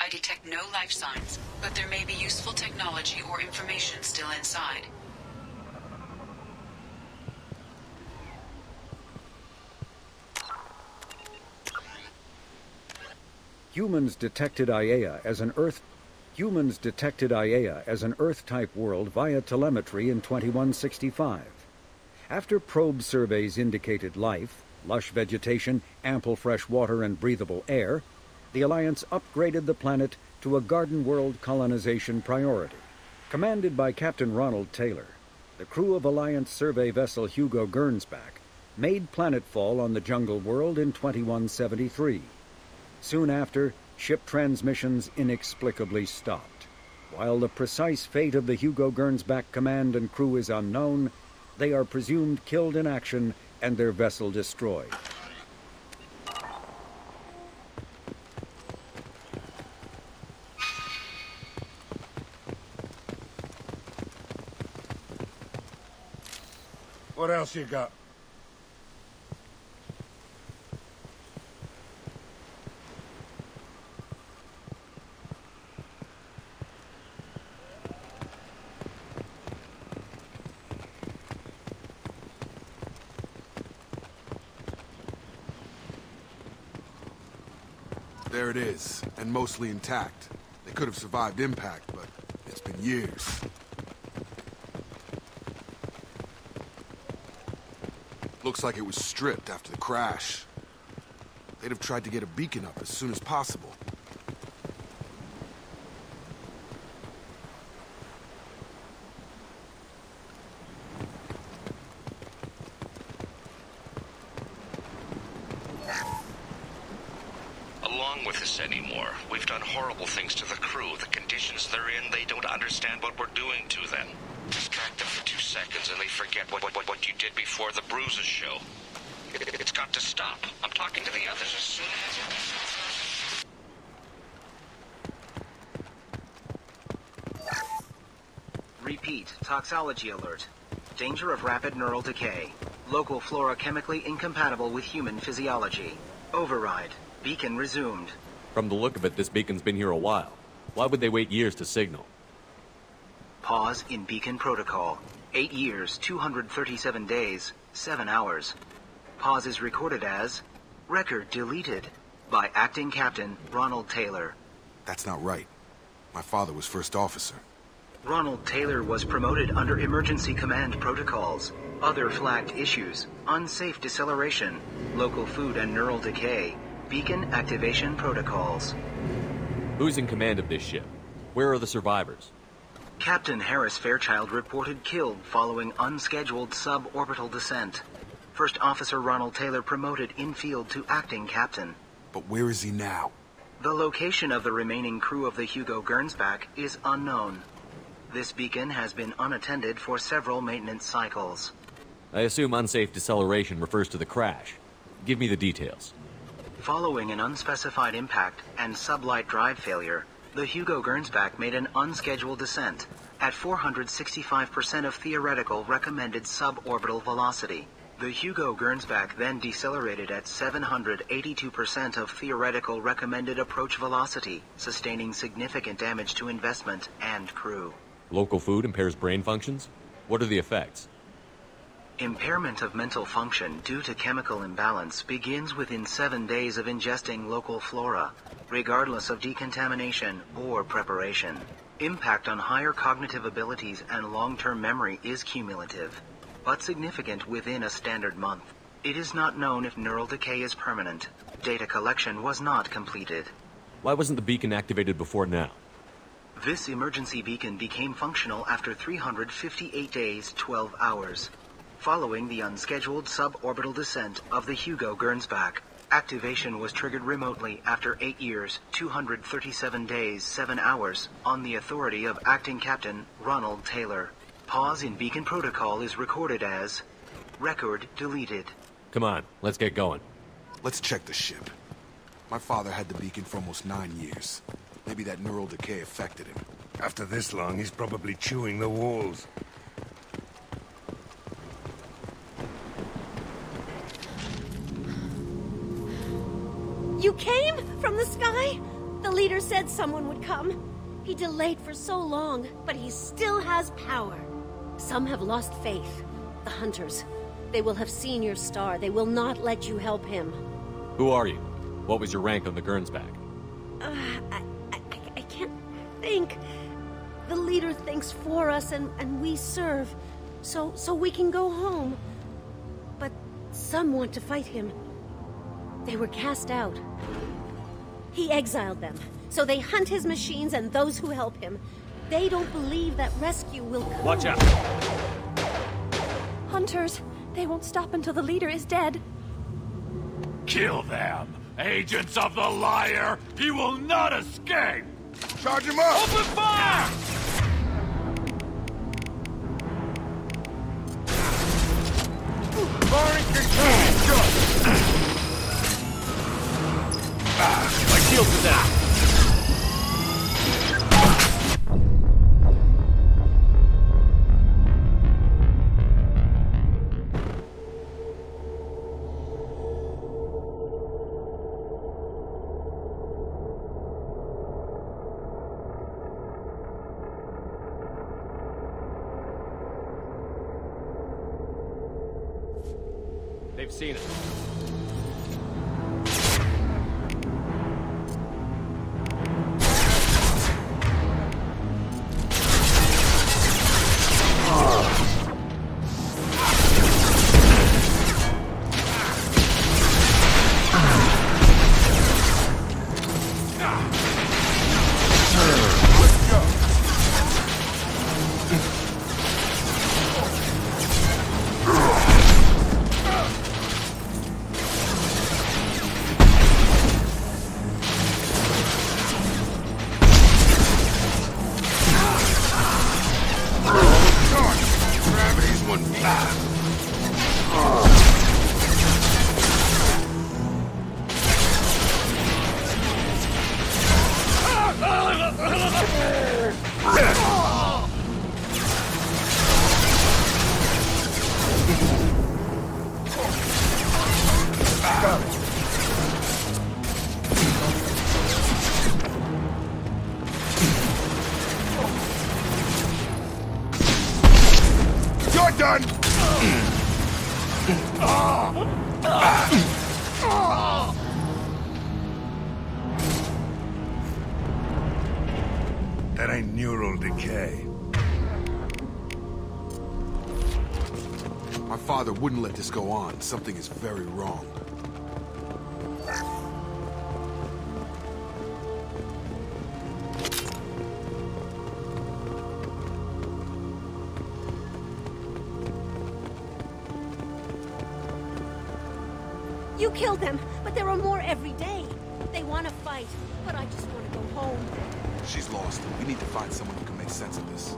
I detect no life signs, but there may be useful technology or information still inside. Humans detected Aiea as an Earth-type world via telemetry in 2165. After probe surveys indicated life, lush vegetation, ample fresh water, and breathable air, the Alliance upgraded the planet to a garden world colonization priority. Commanded by Captain Ronald Taylor, the crew of Alliance survey vessel Hugo Gernsback made planetfall on the jungle world in 2173. Soon after, ship transmissions inexplicably stopped. While the precise fate of the Hugo Gernsback command and crew is unknown, they are presumed killed in action and their vessel destroyed. What else you got? There it is, and mostly intact. They could have survived impact, but it's been years. Looks like it was stripped after the crash. They'd have tried to get a beacon up as soon as possible. Along with this anymore. We've done horrible things to the crew. The conditions they're in, they don't understand what we're doing to them. Distract them for 2 seconds and they forget what you did before the bruises show. It's got to stop. I'm talking to the others as soon as... Repeat, toxology alert. Danger of rapid neural decay. Local flora chemically incompatible with human physiology. Override. Beacon resumed. From the look of it, this beacon's been here a while. Why would they wait years to signal? Pause in beacon protocol. 8 years, 237 days, 7 hours. Pause is recorded as record deleted by Acting Captain Ronald Taylor. That's not right. My father was first officer. Ronald Taylor was promoted under emergency command protocols. Other flagged issues: unsafe deceleration, local food and neural decay, beacon activation protocols. Who's in command of this ship? Where are the survivors? Captain Harris Fairchild reported killed following unscheduled suborbital descent. First Officer Ronald Taylor promoted in-field to acting captain. But where is he now? The location of the remaining crew of the Hugo Gernsback is unknown. This beacon has been unattended for several maintenance cycles. I assume unsafe deceleration refers to the crash. Give me the details. Following an unspecified impact and sublight drive failure, the Hugo Gernsback made an unscheduled descent at 465% of theoretical recommended suborbital velocity. The Hugo Gernsback then decelerated at 782% of theoretical recommended approach velocity, sustaining significant damage to investment and crew. Local food impairs brain functions? What are the effects? Impairment of mental function due to chemical imbalance begins within 7 days of ingesting local flora, regardless of decontamination or preparation. Impact on higher cognitive abilities and long-term memory is cumulative, but significant within a standard month. It is not known if neural decay is permanent. Data collection was not completed. Why wasn't the beacon activated before now? This emergency beacon became functional after 358 days, 12 hours. Following the unscheduled suborbital descent of the Hugo Gernsback, activation was triggered remotely after 8 years, 237 days, 7 hours, on the authority of Acting Captain Ronald Taylor. Pause in beacon protocol is recorded as record deleted. Come on, let's get going. Let's check the ship. My father had the beacon for almost 9 years. Maybe that neural decay affected him. After this long, he's probably chewing the walls. You came? From the sky? The leader said someone would come. He delayed for so long, but he still has power. Some have lost faith. The Hunters. They will have seen your star. They will not let you help him. Who are you? What was your rank on the Gernsback? I can't think. The leader thinks for us and we serve. So we can go home. But some want to fight him. They were cast out. He exiled them, so they hunt his machines and those who help him. They don't believe that rescue will come. Watch out! Hunters, they won't stop until the leader is dead. Kill them! Agents of the liar! He will not escape! Charge him up! Open fire! Firing control! My shield is out! They've seen it. not done! That ain't neural decay. My father wouldn't let this go on. Something is very wrong. You killed them, but there are more every day. They want to fight, but I just want to go home. She's lost. We need to find someone who can make sense of this.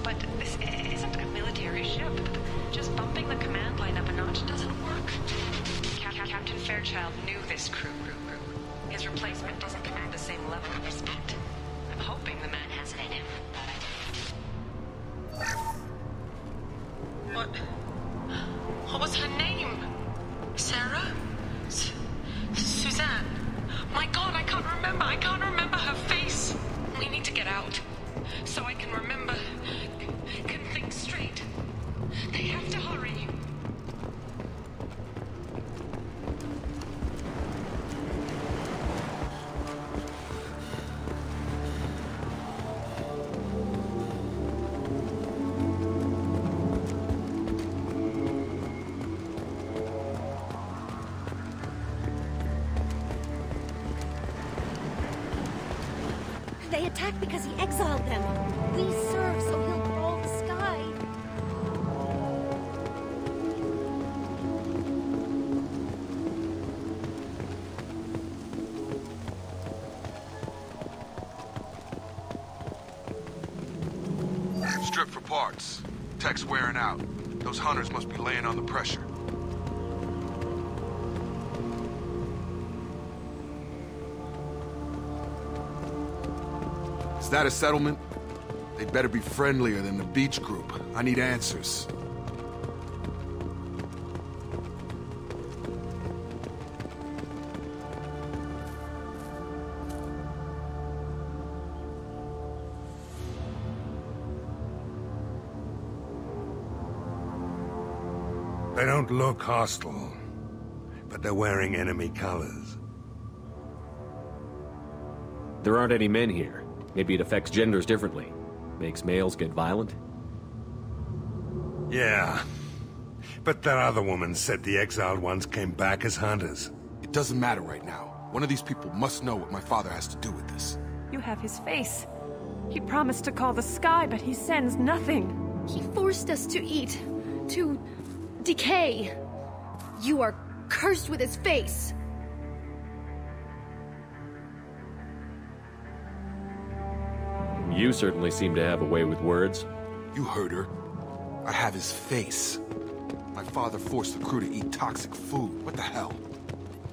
But this isn't a military ship. Just bumping the command line up a notch doesn't work. Captain Fairchild knew this crew. His replacement doesn't command the same level of respect. I'm hoping the man has it in him. What was her name? Sarah? Suzanne? My God, I can't remember her face. We need to get out. So I can remember, can think straight. They have to hurry. They attacked because he exiled them. We serve, so he'll crawl the sky. Strip for parts. Tech's wearing out. Those hunters must be laying on the pressure. Is that a settlement? They'd better be friendlier than the beach group. I need answers. They don't look hostile, but they're wearing enemy colors. There aren't any men here. Maybe it affects genders differently. Makes males get violent? Yeah. But that other woman said the exiled ones came back as hunters. It doesn't matter right now. One of these people must know what my father has to do with this. You have his face. He promised to call the sky, but he sends nothing. He forced us to eat, to decay. You are cursed with his face. You certainly seem to have a way with words. You heard her. I have his face. My father forced the crew to eat toxic food. What the hell?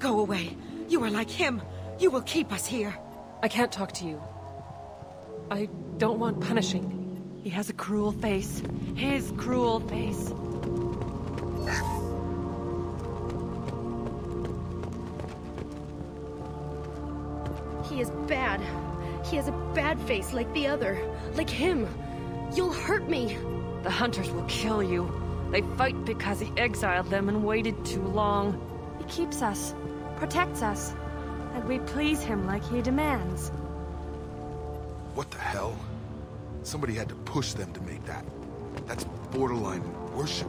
Go away. You are like him. You will keep us here. I can't talk to you. I don't want punishing. He has a cruel face. His cruel face. He is bad. He has a bad face like the other. Like him. You'll hurt me. The hunters will kill you. They fight because he exiled them and waited too long. He keeps us. protects us, and we please him like he demands. What the hell? Somebody had to push them to make that. That's borderline worship.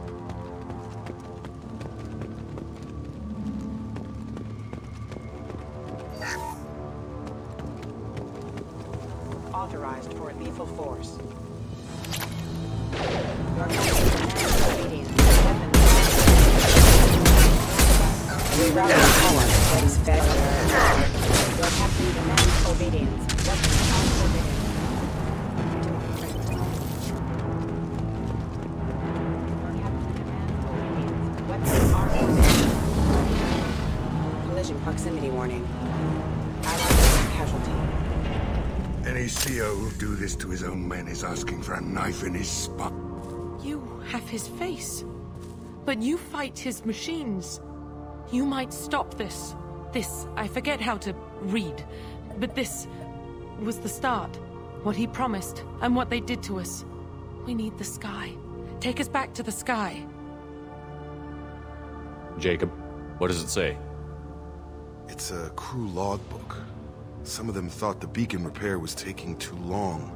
Authorized for lethal force. Collision proximity warning. Casualty. Any CO who'll do this to his own men is asking for a knife in his spine. You have his face, but you fight his machines. You might stop this. This, I forget how to read, but this was the start. What he promised, and what they did to us. We need the sky. Take us back to the sky. Jacob, what does it say? It's a crew logbook. Some of them thought the beacon repair was taking too long.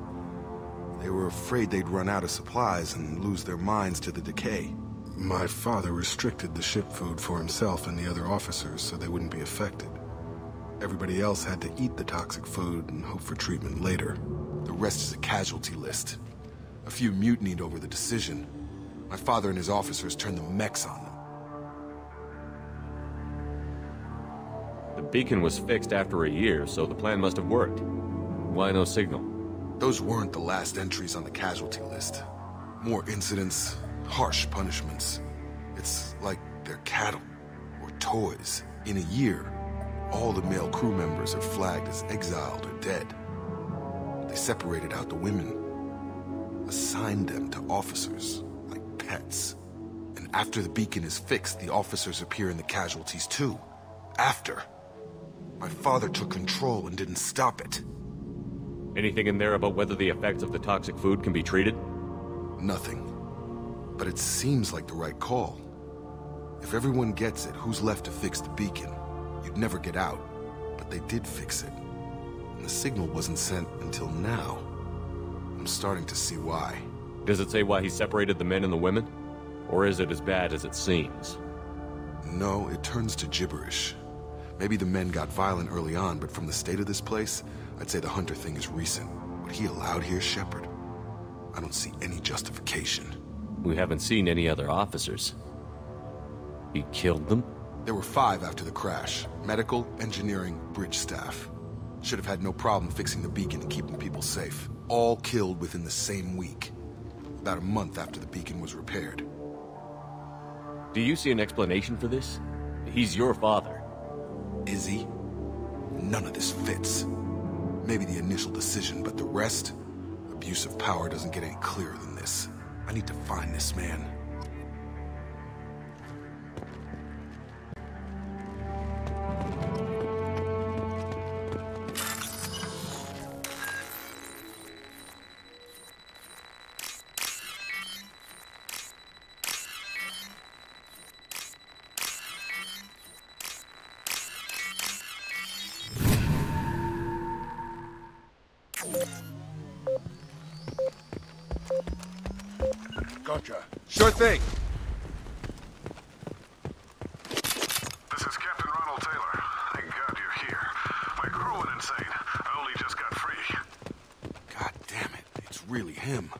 They were afraid they'd run out of supplies and lose their minds to the decay. My father restricted the ship food for himself and the other officers so they wouldn't be affected. Everybody else had to eat the toxic food and hope for treatment later. The rest is a casualty list. A few mutinied over the decision. My father and his officers turned the mechs on them. The beacon was fixed after a year, so the plan must have worked. Why no signal? Those weren't the last entries on the casualty list. More incidents, harsh punishments. It's like they're cattle, or toys. In a year, all the male crew members are flagged as exiled or dead. They separated out the women, assigned them to officers, like pets. And after the beacon is fixed, the officers appear in the casualties too. After. My father took control and didn't stop it. Anything in there about whether the effects of the toxic food can be treated? Nothing. But it seems like the right call. If everyone gets it, who's left to fix the beacon? You'd never get out. But they did fix it. And the signal wasn't sent until now. I'm starting to see why. Does it say why he separated the men and the women? Or is it as bad as it seems? No, it turns to gibberish. Maybe the men got violent early on, but from the state of this place, I'd say the Hunter thing is recent. What he allowed here, Shepard, I don't see any justification. We haven't seen any other officers. He killed them? There were 5 after the crash. Medical, engineering, bridge staff. Should have had no problem fixing the beacon and keeping people safe. All killed within the same week. About a month after the beacon was repaired. Do you see an explanation for this? He's your father. Is he? None of this fits. Maybe the initial decision, but the rest? Abuse of power doesn't get any clearer than this. I need to find this man. Gotcha. Sure thing. This is Captain Ronald Taylor. Thank God you're here. My crew went insane. I only just got free. God damn it. It's really him.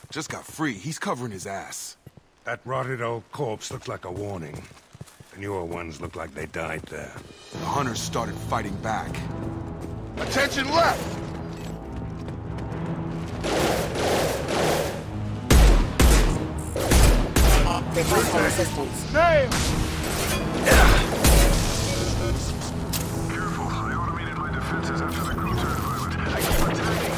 Just got free. He's covering his ass. That rotted old corpse looked like a warning. The newer ones look like they died there. The hunters started fighting back. Attention left! Requesting assistance. Nail! Careful. I automated my defenses after the crew turned violent. I keep attacking.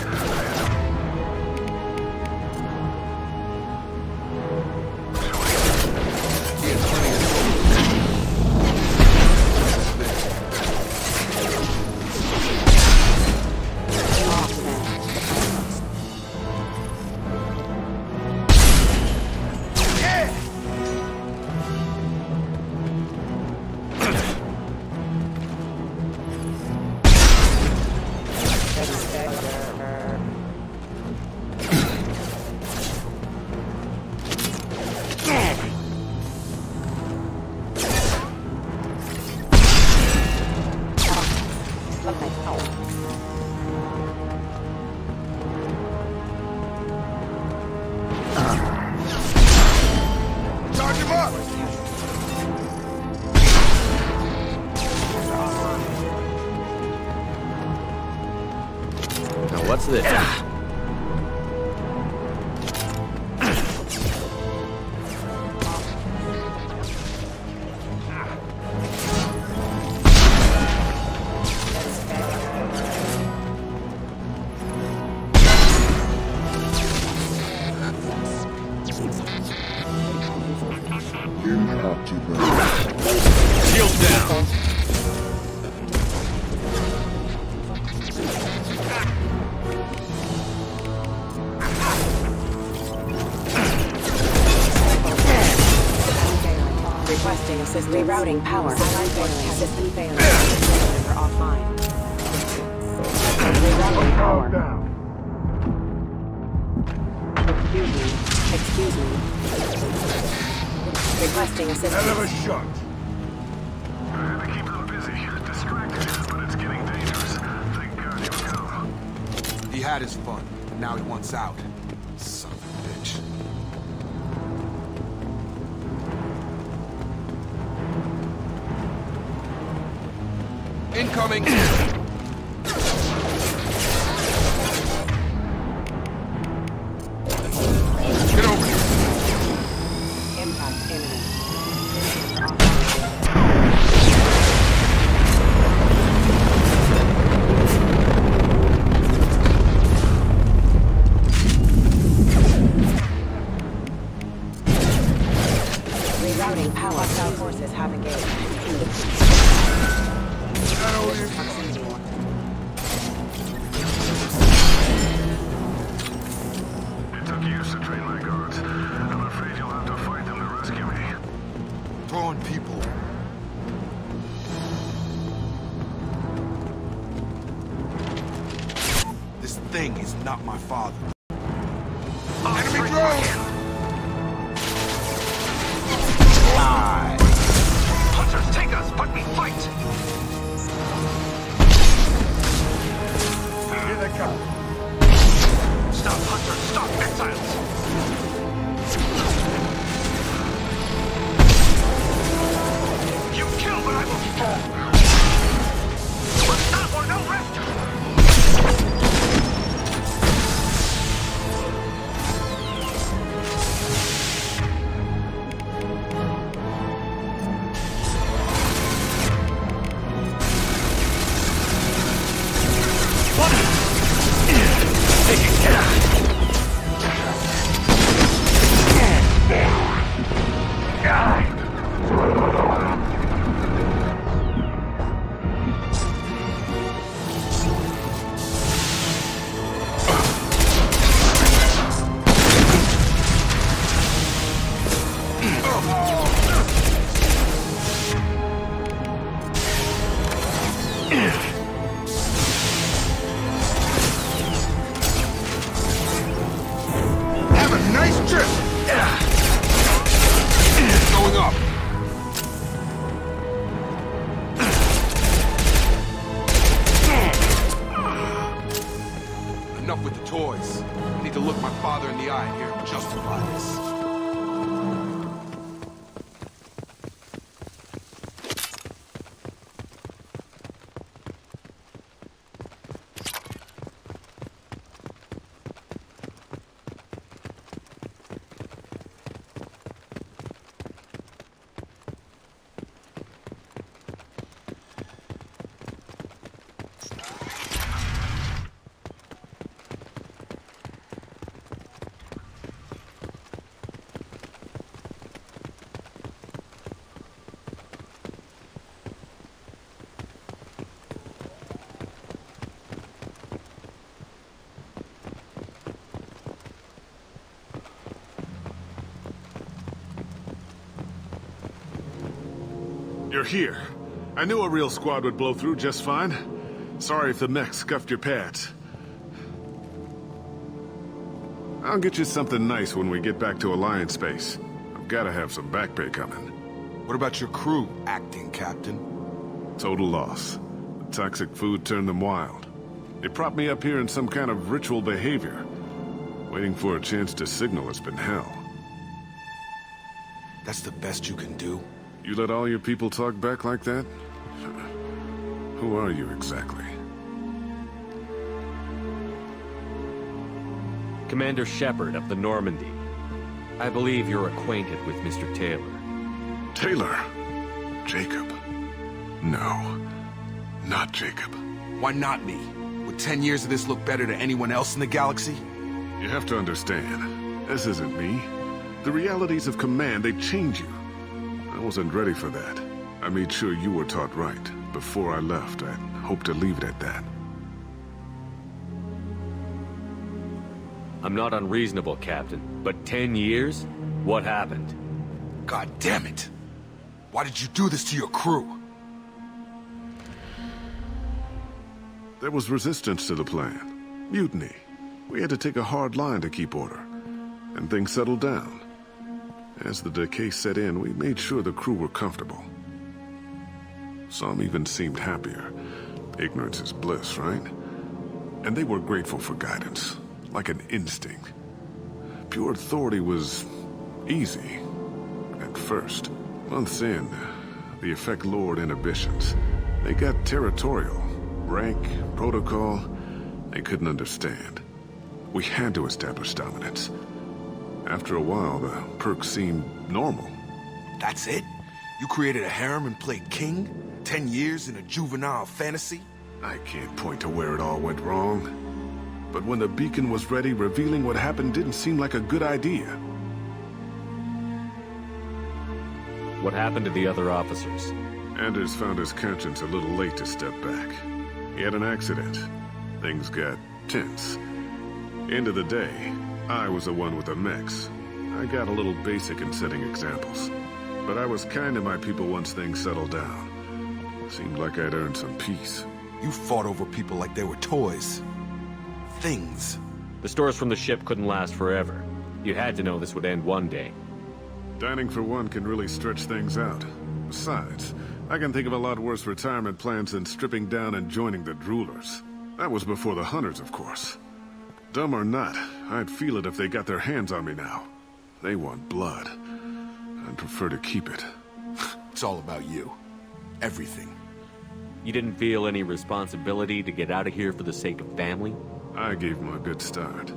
First casualty. Now what's this? Shield down. Requesting assistance. Rerouting power. Allied failing. System failing. Server offline. Rerouting power. Excuse me. Requesting assistance. Hell of a shot. I had to keep them busy. Distracted, but it's getting dangerous. Thank God he was gone. He had his fun, but now he wants out. Son of a bitch. Incoming! Get over here! Impact imminent. Rerouting power. Hostile forces have engaged. Proximity warning. It took years to train my guards. I'm afraid you'll have to fight them to rescue me. Throwing people. This thing is not my father. Enemy drone! Hunters, take us, but we fight! Here they come. Stop, Hunters, stop, exiles! You kill, but I will fall! But stop or no rest! Have a nice trip! Going up! Enough with the toys. I need to look my father in the eye and hear him justify this. You're here. I knew a real squad would blow through just fine. Sorry if the mech scuffed your pads. I'll get you something nice when we get back to Alliance space. I've gotta have some back pay coming. What about your crew, acting captain? Total loss. The toxic food turned them wild. They propped me up here in some kind of ritual behavior. Waiting for a chance to signal has been hell. That's the best you can do? You let all your people talk back like that? Who are you exactly? Commander Shepard of the Normandy. I believe you're acquainted with Mr. Taylor. Taylor? Jacob? No, not Jacob. Why not me? Would 10 years of this look better to anyone else in the galaxy? You have to understand, this isn't me. The realities of command, they change you. I wasn't ready for that. I made sure you were taught right. Before I left, I hoped to leave it at that. I'm not unreasonable, Captain, but 10 years? What happened? God damn it! Why did you do this to your crew? There was resistance to the plan. Mutiny. We had to take a hard line to keep order. And things settled down. As the decay set in, we made sure the crew were comfortable. Some even seemed happier. Ignorance is bliss, right? And they were grateful for guidance, like an instinct. Pure authority was easy, at first. Months in, the effect lowered inhibitions. They got territorial. Rank, protocol, they couldn't understand. We had to establish dominance. After a while, the perks seemed normal. That's it? You created a harem and played king? 10 years in a juvenile fantasy? I can't point to where it all went wrong. But when the beacon was ready, revealing what happened didn't seem like a good idea. What happened to the other officers? Anders found his conscience a little late to step back. He had an accident. Things got tense. End of the day, I was the one with the mechs. I got a little basic in setting examples. But I was kind to my people once things settled down. Seemed like I'd earned some peace. You fought over people like they were toys. Things. The stores from the ship couldn't last forever. You had to know this would end one day. Dining for one can really stretch things out. Besides, I can think of a lot worse retirement plans than stripping down and joining the Droolers. That was before the Hunters, of course. Dumb or not, I'd feel it if they got their hands on me now. They want blood. I'd prefer to keep it. It's all about you. Everything. You didn't feel any responsibility to get out of here for the sake of family? I gave him a good start.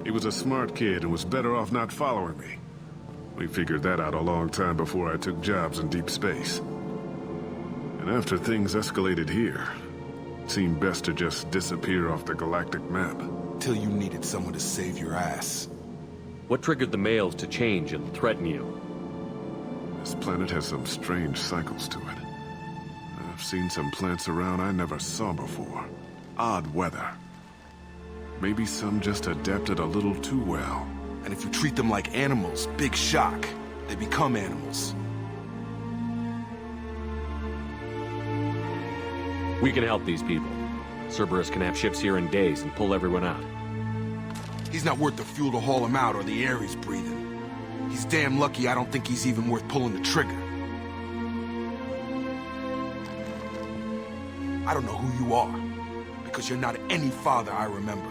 He was a smart kid and was better off not following me. We figured that out a long time before I took jobs in deep space. And after things escalated here, it seemed best to just disappear off the galactic map. Till you needed someone to save your ass. What triggered the males to change and threaten you? This planet has some strange cycles to it. I've seen some plants around I never saw before. Odd weather. Maybe some just adapted a little too well. And if you treat them like animals, big shock. They become animals. We can help these people. Cerberus can have ships here in days and pull everyone out. He's not worth the fuel to haul him out or the air he's breathing. He's damn lucky I don't think he's even worth pulling the trigger. I don't know who you are, because you're not any father I remember.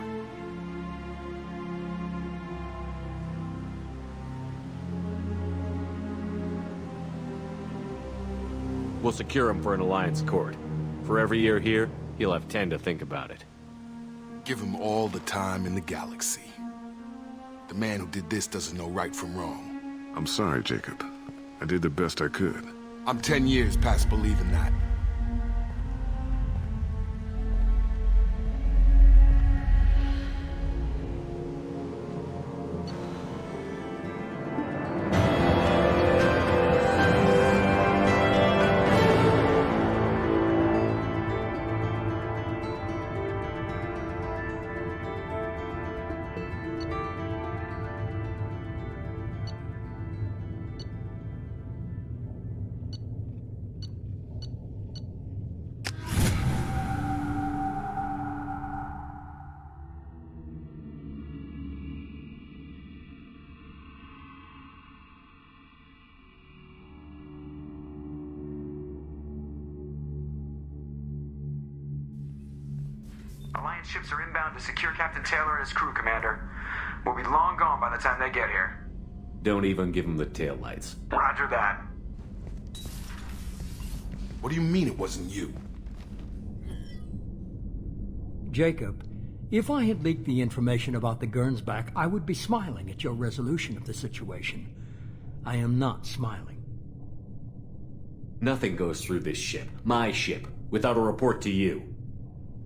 We'll secure him for an Alliance court. For every year here, he'll have 10 to think about it. Give him all the time in the galaxy. The man who did this doesn't know right from wrong. I'm sorry, Jacob. I did the best I could. I'm 10 years past believing that. Alliance ships are inbound to secure Captain Taylor and his crew, Commander. We'll be long gone by the time they get here. Don't even give him the taillights. Roger that. What do you mean it wasn't you? Jacob, if I had leaked the information about the Gernsback, I would be smiling at your resolution of the situation. I am not smiling. Nothing goes through this ship, my ship, without a report to you.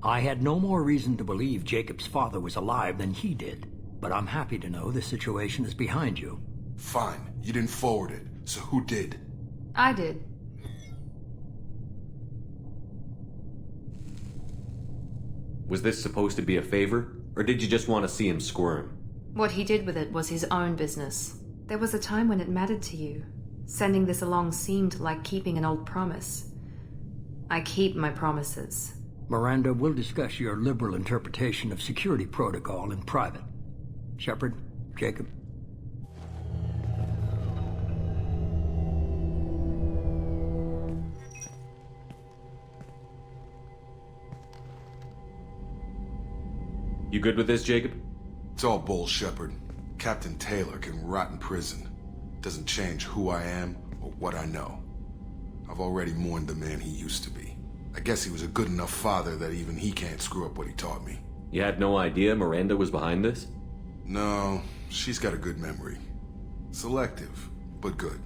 I had no more reason to believe Jacob's father was alive than he did, but I'm happy to know the situation is behind you. Fine, you didn't forward it, so who did? I did. Was this supposed to be a favor, or did you just want to see him squirm? What he did with it was his own business. There was a time when it mattered to you. Sending this along seemed like keeping an old promise. I keep my promises. Miranda, we'll discuss your liberal interpretation of security protocol in private. Shepard, Jacob. You good with this, Jacob? It's all bull, Shepard. Captain Taylor can rot in prison. Doesn't change who I am or what I know. I've already mourned the man he used to be. I guess he was a good enough father that even he can't screw up what he taught me. You had no idea Miranda was behind this? No, she's got a good memory. Selective, but good.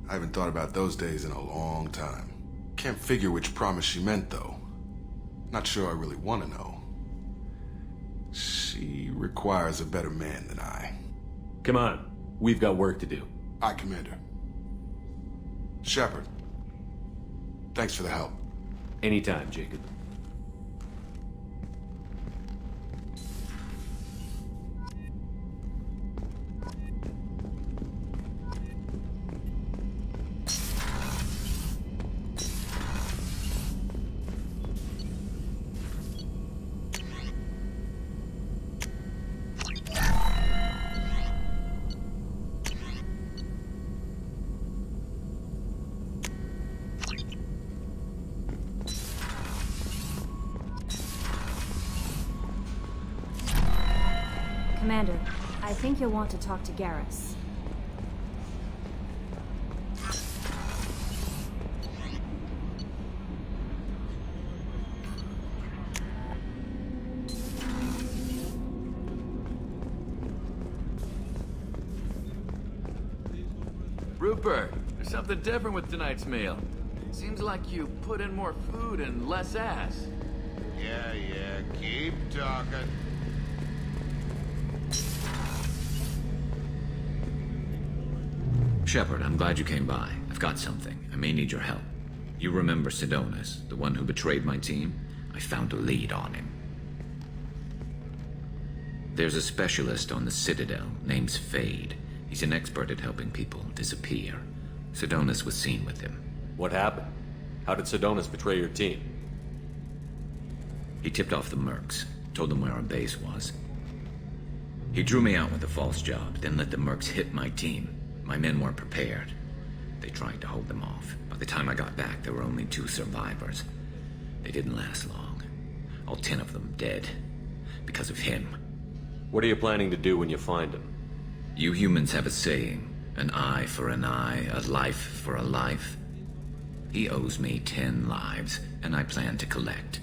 I haven't thought about those days in a long time. Can't figure which promise she meant, though. Not sure I really want to know. She requires a better man than I. Come on, we've got work to do. Aye, Commander. Shepard, thanks for the help. Anytime, Jacob. Commander, I think you'll want to talk to Garrus. Rupert, there's something different with tonight's meal. Seems like you put in more food and less ass. Yeah, keep talking. Shepard, I'm glad you came by. I've got something. I may need your help. You remember Sidonis, the one who betrayed my team? I found a lead on him. There's a specialist on the Citadel, name's Fade. He's an expert at helping people disappear. Sidonis was seen with him. What happened? How did Sidonis betray your team? He tipped off the Mercs, told them where our base was. He drew me out with a false job, then let the Mercs hit my team. My men weren't prepared. They tried to hold them off. By the time I got back, there were only 2 survivors. They didn't last long. All 10 of them dead. Because of him. What are you planning to do when you find him? You humans have a saying, an eye for an eye, a life for a life. He owes me 10 lives, and I plan to collect.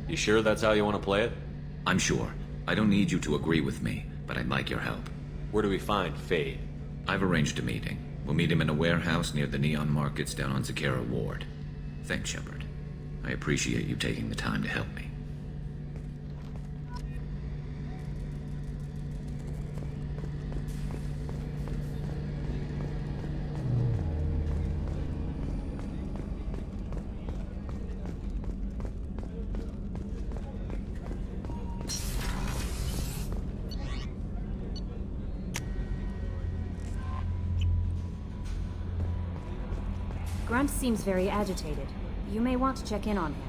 You sure that's how you want to play it? I'm sure. I don't need you to agree with me, but I'd like your help. Where do we find Fade? I've arranged a meeting. We'll meet him in a warehouse near the Neon Markets down on Zakera Ward. Thanks, Shepard. I appreciate you taking the time to help me. Grunt seems very agitated. You may want to check in on him.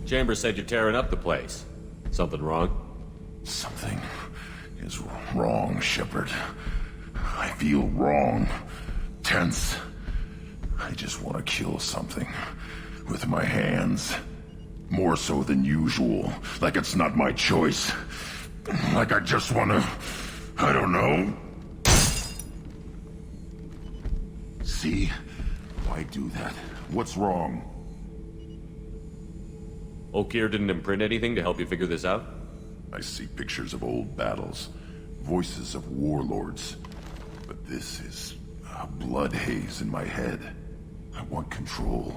Chambers said you're tearing up the place. Something wrong? Something is wrong, Shepard. I feel wrong. Tense. I just want to kill something. With my hands. More so than usual. Like it's not my choice. Like I just want to... I don't know. See? Why do that? What's wrong? Okeer didn't imprint anything to help you figure this out? I see pictures of old battles. Voices of warlords. But this is a blood haze in my head. I want control.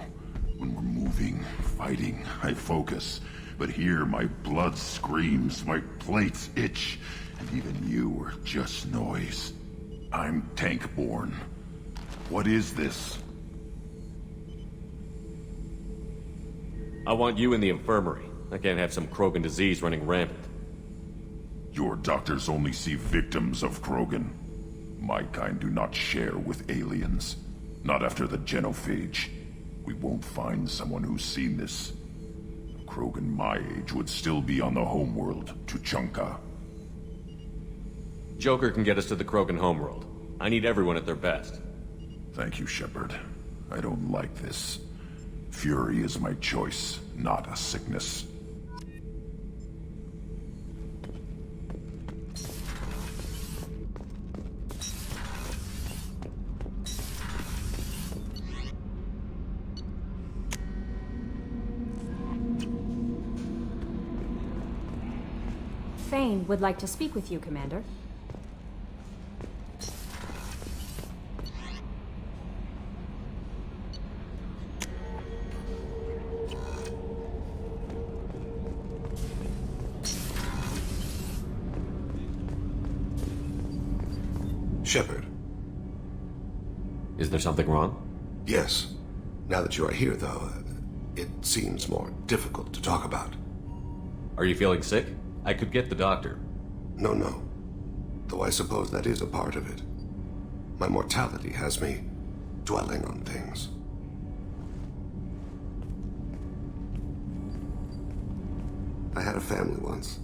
When we're moving, fighting, I focus. But here, my blood screams, my plates itch, and even you are just noise. I'm tank-born. What is this? I want you in the infirmary. I can't have some Krogan disease running rampant. Your doctors only see victims of Krogan. My kind do not share with aliens. Not after the genophage. We won't find someone who's seen this. A Krogan my age would still be on the homeworld, Tuchanka. Joker can get us to the Krogan homeworld. I need everyone at their best. Thank you, Shepard. I don't like this. Fury is my choice, not a sickness. Thane would like to speak with you, Commander. Shepard. Is there something wrong? Yes. Now that you are here, though, it seems more difficult to talk about. Are you feeling sick? I could get the doctor. No. Though I suppose that is a part of it. My mortality has me dwelling on things. I had a family once.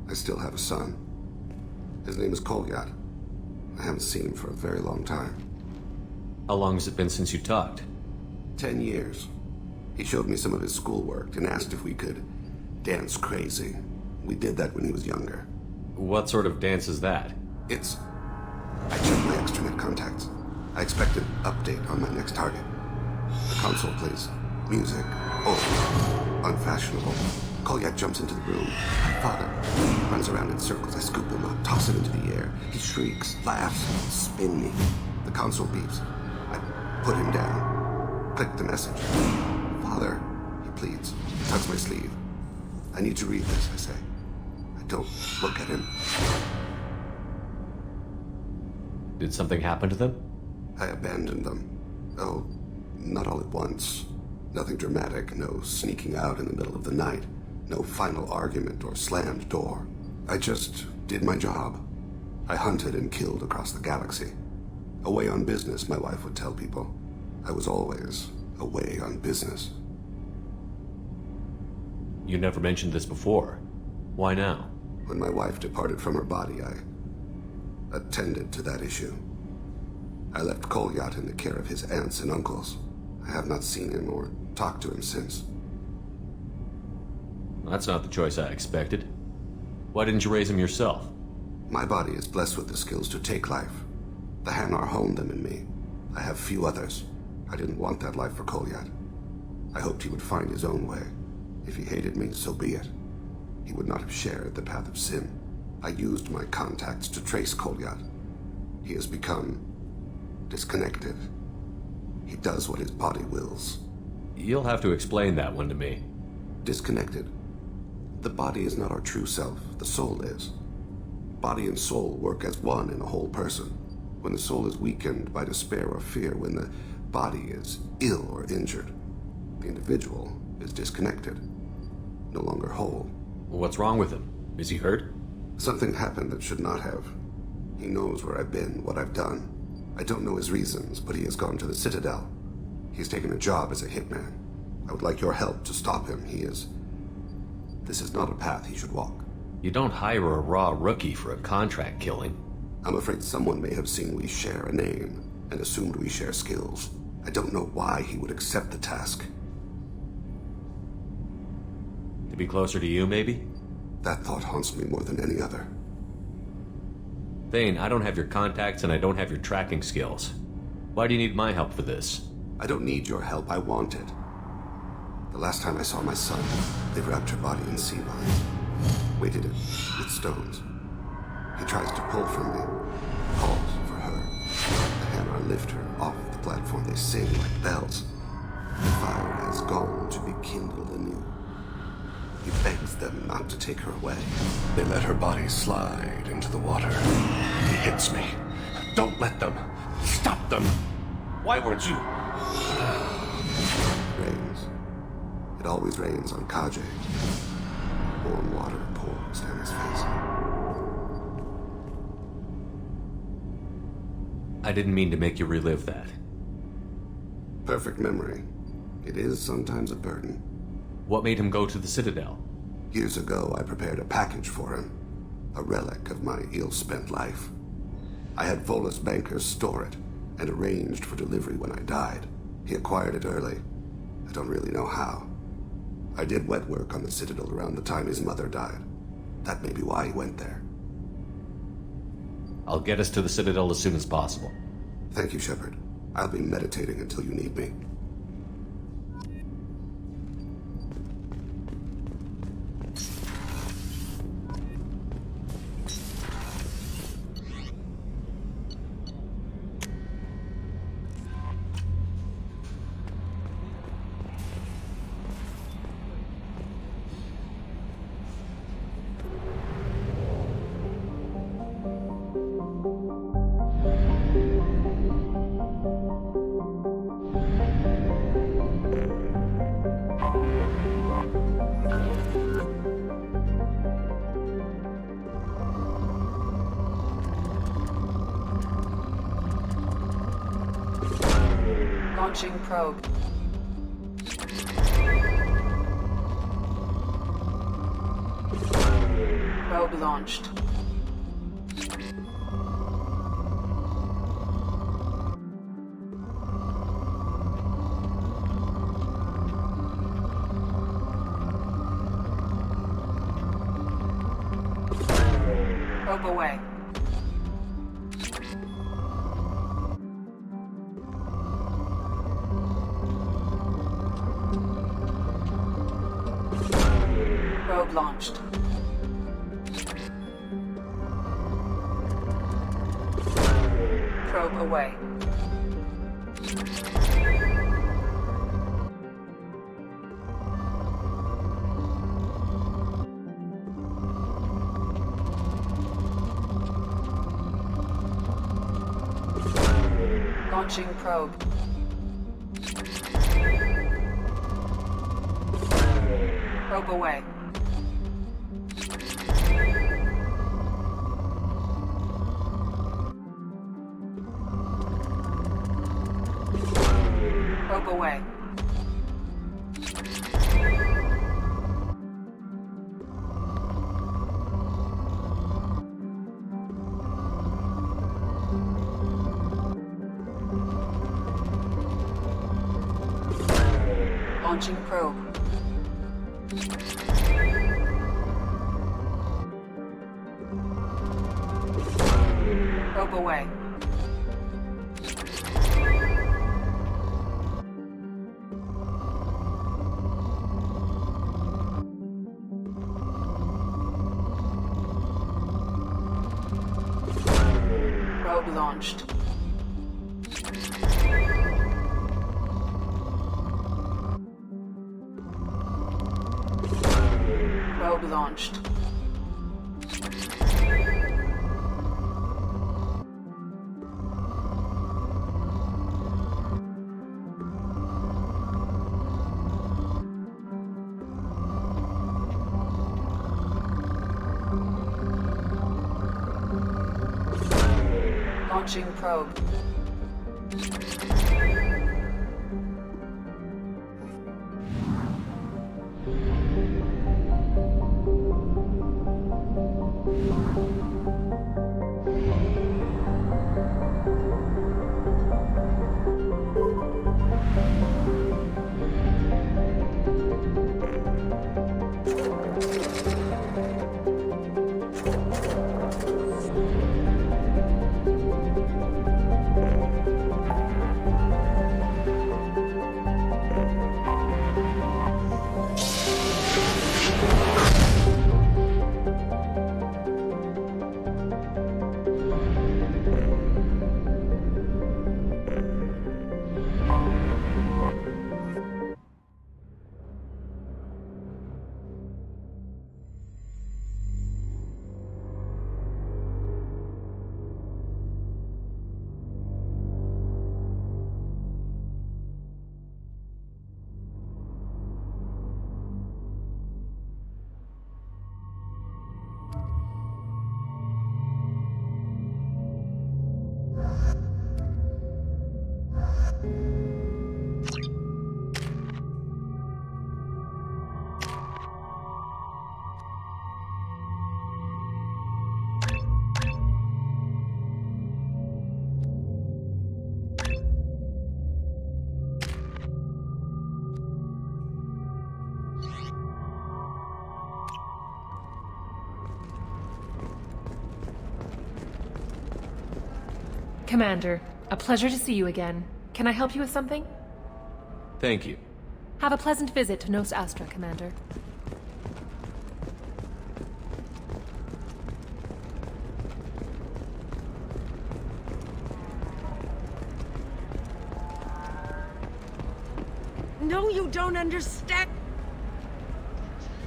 I still have a son. His name is Kolyat. I haven't seen him for a very long time. How long has it been since you talked? 10 years. He showed me some of his schoolwork and asked if we could dance crazy. We did that when he was younger. What sort of dance is that? It's... I checked my extranet contacts. I expect an update on my next target. The console plays music. Oh, unfashionable. Kolyat jumps into the room. My father runs around in circles. I scoop him up, toss him into the air. He shrieks, laughs, spin me. The console beeps. I put him down. Click the message. Father, he pleads. He tugs my sleeve. I need to read this, I say. I don't look at him. Did something happen to them? I abandoned them. Oh, not all at once. Nothing dramatic, no sneaking out in the middle of the night. No final argument or slammed door. I just did my job. I hunted and killed across the galaxy. Away on business, my wife would tell people. I was always away on business. You never mentioned this before. Why now? When my wife departed from her body, I attended to that issue. I left Kolyat in the care of his aunts and uncles. I have not seen him or talked to him since. That's not the choice I expected. Why didn't you raise him yourself? My body is blessed with the skills to take life. The Hanar honed them in me. I have few others. I didn't want that life for Kolyat. I hoped he would find his own way. If he hated me, so be it. He would not have shared the path of sin. I used my contacts to trace Kolyat. He has become disconnected. He does what his body wills. You'll have to explain that one to me. Disconnected. The body is not our true self. The soul is. Body and soul work as one in a whole person. When the soul is weakened by despair or fear, when the body is ill or injured, the individual is disconnected. No longer whole. What's wrong with him? Is he hurt? Something happened that should not have. He knows where I've been, what I've done. I don't know his reasons, but he has gone to the Citadel. He's taken a job as a hitman. I would like your help to stop him. He is This is not a path he should walk. You don't hire a raw rookie for a contract killing. I'm afraid someone may have seen we share a name and assumed we share skills. I don't know why he would accept the task. To be closer to you, maybe? That thought haunts me more than any other. Thane, I don't have your contacts and I don't have your tracking skills. Why do you need my help for this? I don't need your help, I want it. The last time I saw my son, they wrapped her body in sea vines, weighted it with stones. He tries to pull from me, calls for her. The hammer lift her off the platform. They sing like bells. The fire has gone to be kindled anew. He begs them not to take her away. They let her body slide into the water. He hits me. Don't let them. Stop them. Why weren't you? Rains. It always rains on Kage. Warm water pours down his face. I didn't mean to make you relive that. Perfect memory. It is sometimes a burden. What made him go to the Citadel? Years ago, I prepared a package for him. A relic of my ill-spent life. I had Volus bankers store it, and arranged for delivery when I died. He acquired it early. I don't really know how. I did wet work on the Citadel around the time his mother died. That may be why he went there. I'll get us to the Citadel as soon as possible. Thank you, Shepard. I'll be meditating until you need me. Launching probe. Probe launched. Probe away. Probe launched. Probe away. Launching probe. Probe away. Probe away. Launching probe. Probe away. Probe launched. Probe launched. Launching probe. Commander, a pleasure to see you again. Can I help you with something? Thank you. Have a pleasant visit to Nos Astra, Commander. No, you don't understand.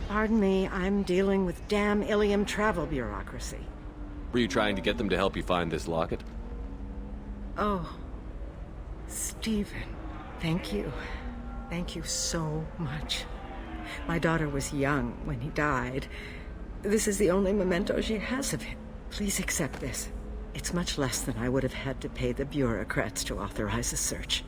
Pardon me, I'm dealing with damn Ilium travel bureaucracy. Were you trying to get them to help you find this locket? Oh, Stephen, thank you. Thank you so much. My daughter was young when he died. This is the only memento she has of him. Please accept this. It's much less than I would have had to pay the bureaucrats to authorize a search.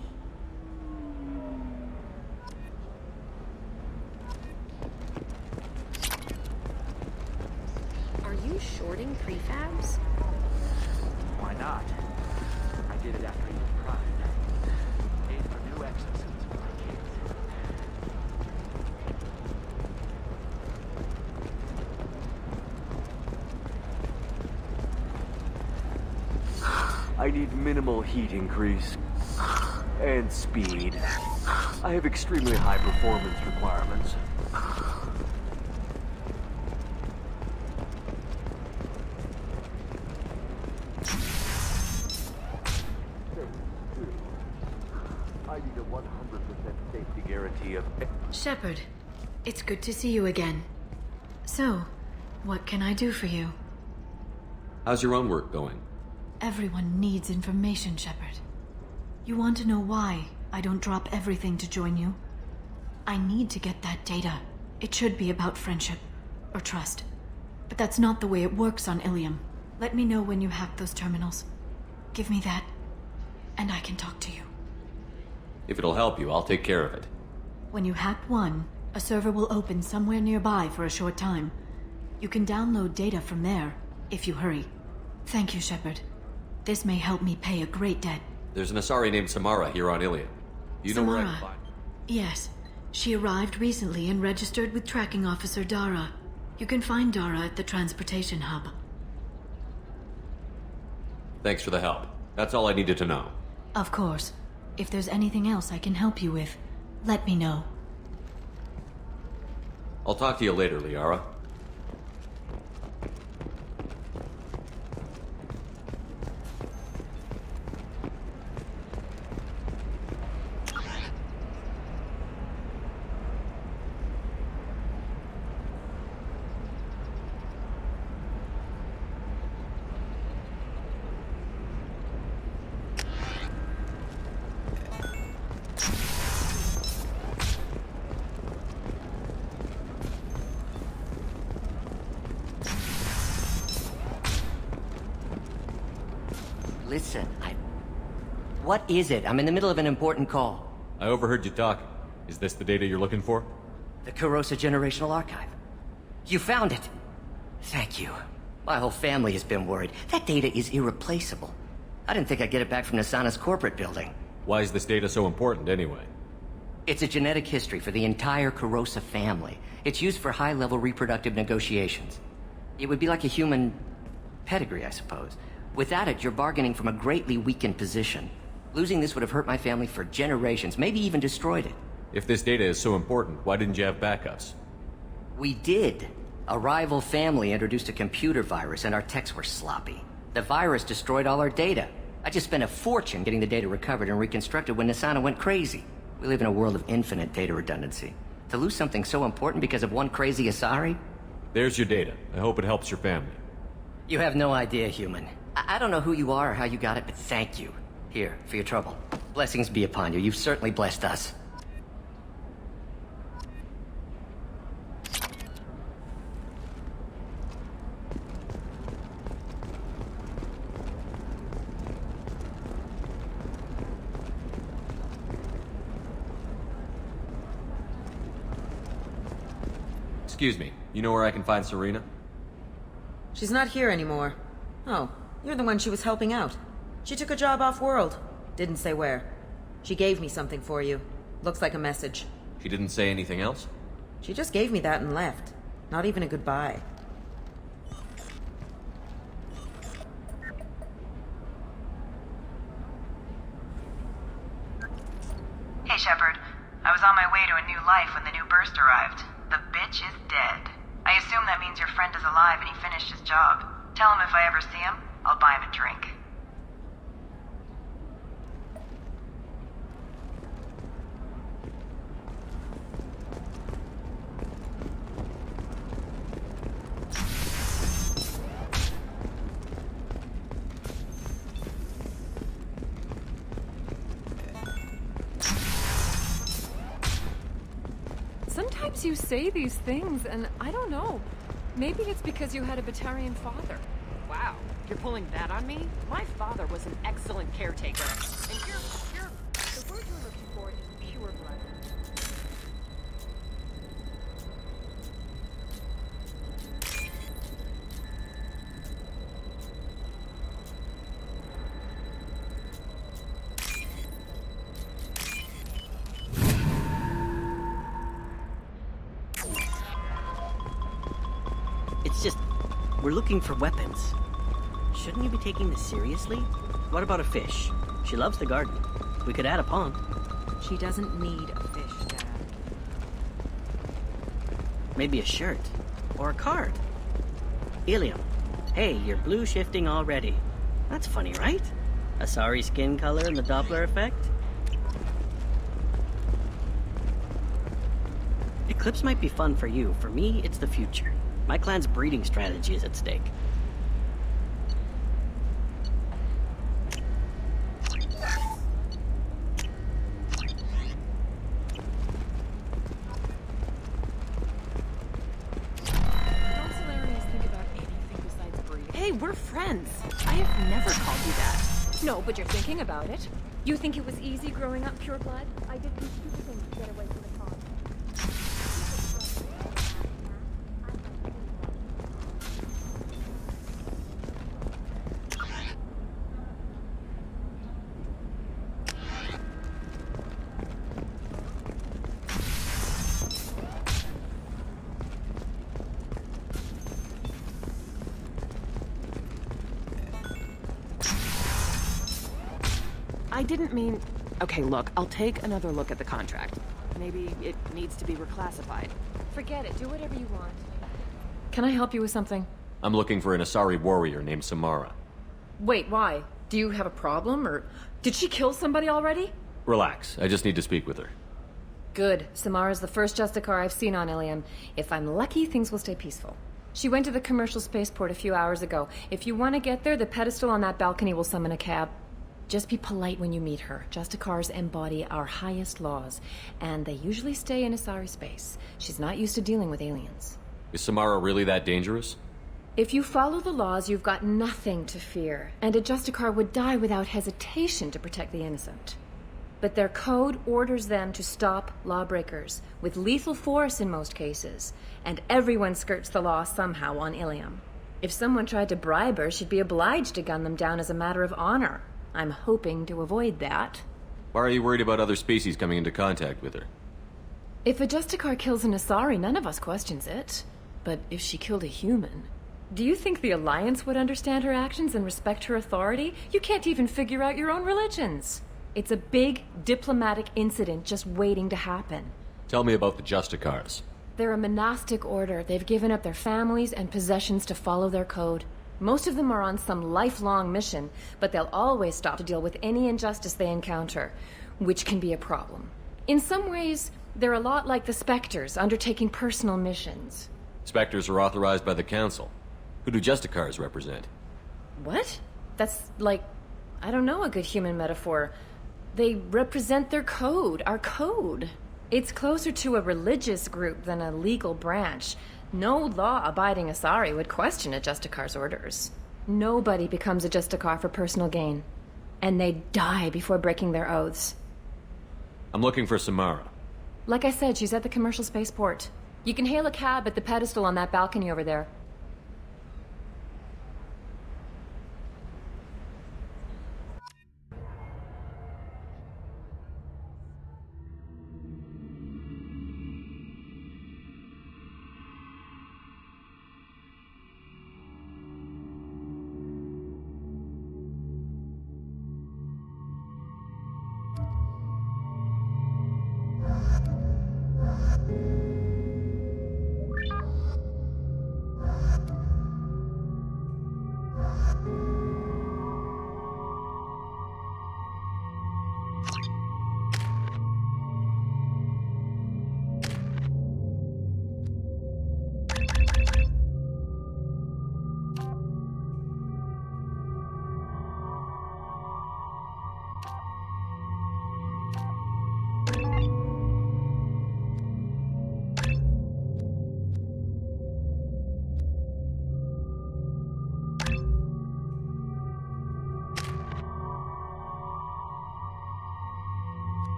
Are you shorting prefabs? Why not? I did it after you cried. Paid for new exosuits for my kids. I need minimal heat increase. And speed. I have extremely high performance requirements. I need a 100% safety guarantee of... Shepard, it's good to see you again. So, what can I do for you? How's your own work going? Everyone needs information, Shepard. You want to know why I don't drop everything to join you? I need to get that data. It should be about friendship, or trust. But that's not the way it works on Ilium. Let me know when you hack those terminals. Give me that, and I can talk to you. If it'll help you, I'll take care of it. When you hack one, a server will open somewhere nearby for a short time. You can download data from there, if you hurry. Thank you, Shepard. This may help me pay a great debt. There's an Asari named Samara here on Ilium. You know where I can Samara? find her? Yes. She arrived recently and registered with Tracking Officer Dara. You can find Dara at the transportation hub. Thanks for the help. That's all I needed to know. Of course. If there's anything else I can help you with, let me know. I'll talk to you later, Liara. Listen, What is it? I'm in the middle of an important call. I overheard you talking. Is this the data you're looking for? The Kurosa Generational Archive. You found it! Thank you. My whole family has been worried. That data is irreplaceable. I didn't think I'd get it back from Nasana's corporate building. Why is this data so important, anyway? It's a genetic history for the entire Kurosa family. It's used for high-level reproductive negotiations. It would be like a human pedigree, I suppose. Without it, you're bargaining from a greatly weakened position. Losing this would have hurt my family for generations, maybe even destroyed it. If this data is so important, why didn't you have backups? We did. A rival family introduced a computer virus, and our techs were sloppy. The virus destroyed all our data. I just spent a fortune getting the data recovered and reconstructed when Nasana went crazy. We live in a world of infinite data redundancy. To lose something so important because of one crazy Asari? There's your data. I hope it helps your family. You have no idea, human. I don't know who you are or how you got it, but thank you. Here, for your trouble. Blessings be upon you. You've certainly blessed us. Excuse me, you know where I can find Serena? She's not here anymore. Oh, you're the one she was helping out. She took a job off-world. Didn't say where. She gave me something for you. Looks like a message. She didn't say anything else? She just gave me that and left. Not even a goodbye. means your friend is alive and he finished his job. Tell him if I ever see him, I'll buy him a drink. Sometimes you say these things, and I don't know. Maybe it's because you had a Batarian father. Wow, you're pulling that on me? My father was an excellent caretaker. And you're... The word you're looking for is pure blood. It's just, we're looking for weapons. Shouldn't you be taking this seriously? What about a fish? She loves the garden. We could add a pond. She doesn't need a fish, Dad. Maybe a shirt. Or a card. Ilium. Hey, you're blue shifting already. That's funny, right? Asari skin color and the Doppler effect? Eclipse might be fun for you. For me, it's the future. My clan's breeding strategy is at stake. Hey, we're friends. I have never called you that. No, but you're thinking about it. You think it was easy growing up pure blood? I did some stupid things to get away from the cause. I didn't mean... Okay, look, I'll take another look at the contract. Maybe it needs to be reclassified. Forget it. Do whatever you want. Can I help you with something? I'm looking for an Asari warrior named Samara. Wait, why? Do you have a problem, or did she kill somebody already? Relax, I just need to speak with her. Good. Samara's the first Justicar I've seen on Ilium. If I'm lucky, things will stay peaceful. She went to the commercial spaceport a few hours ago. If you want to get there, the pedestal on that balcony will summon a cab. Just be polite when you meet her. Justicars embody our highest laws, and they usually stay in Asari space. She's not used to dealing with aliens. Is Samara really that dangerous? If you follow the laws, you've got nothing to fear, and a Justicar would die without hesitation to protect the innocent. But their code orders them to stop lawbreakers, with lethal force in most cases, and everyone skirts the law somehow on Ilium. If someone tried to bribe her, she'd be obliged to gun them down as a matter of honor. I'm hoping to avoid that. Why are you worried about other species coming into contact with her? If a Justicar kills an Asari, none of us questions it. But if she killed a human... Do you think the Alliance would understand her actions and respect her authority? You can't even figure out your own religions. It's a big diplomatic incident just waiting to happen. Tell me about the Justicars. They're a monastic order. They've given up their families and possessions to follow their code. Most of them are on some lifelong mission, but they'll always stop to deal with any injustice they encounter, which can be a problem. In some ways, they're a lot like the Spectres, undertaking personal missions. Spectres are authorized by the Council. Who do Justicars represent? What? That's like, I don't know, a good human metaphor. They represent their code, our code. It's closer to a religious group than a legal branch. No law-abiding Asari would question a Justicar's orders. Nobody becomes a Justicar for personal gain. And they die before breaking their oaths. I'm looking for Samara. Like I said, she's at the commercial spaceport. You can hail a cab at the pedestal on that balcony over there.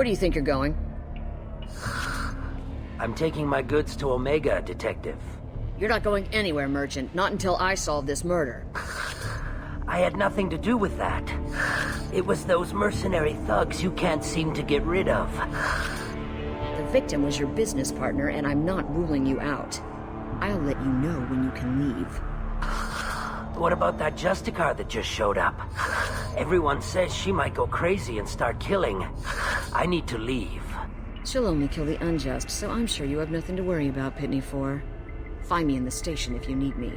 Where do you think you're going? I'm taking my goods to Omega, Detective. You're not going anywhere, Merchant. Not until I solve this murder. I had nothing to do with that. It was those mercenary thugs you can't seem to get rid of. The victim was your business partner, and I'm not ruling you out. I'll let you know when you can leave. What about that Justicar that just showed up? Everyone says she might go crazy and start killing. I need to leave. She'll only kill the unjust, so I'm sure you have nothing to worry about, Pitney 4. Find me in the station if you need me.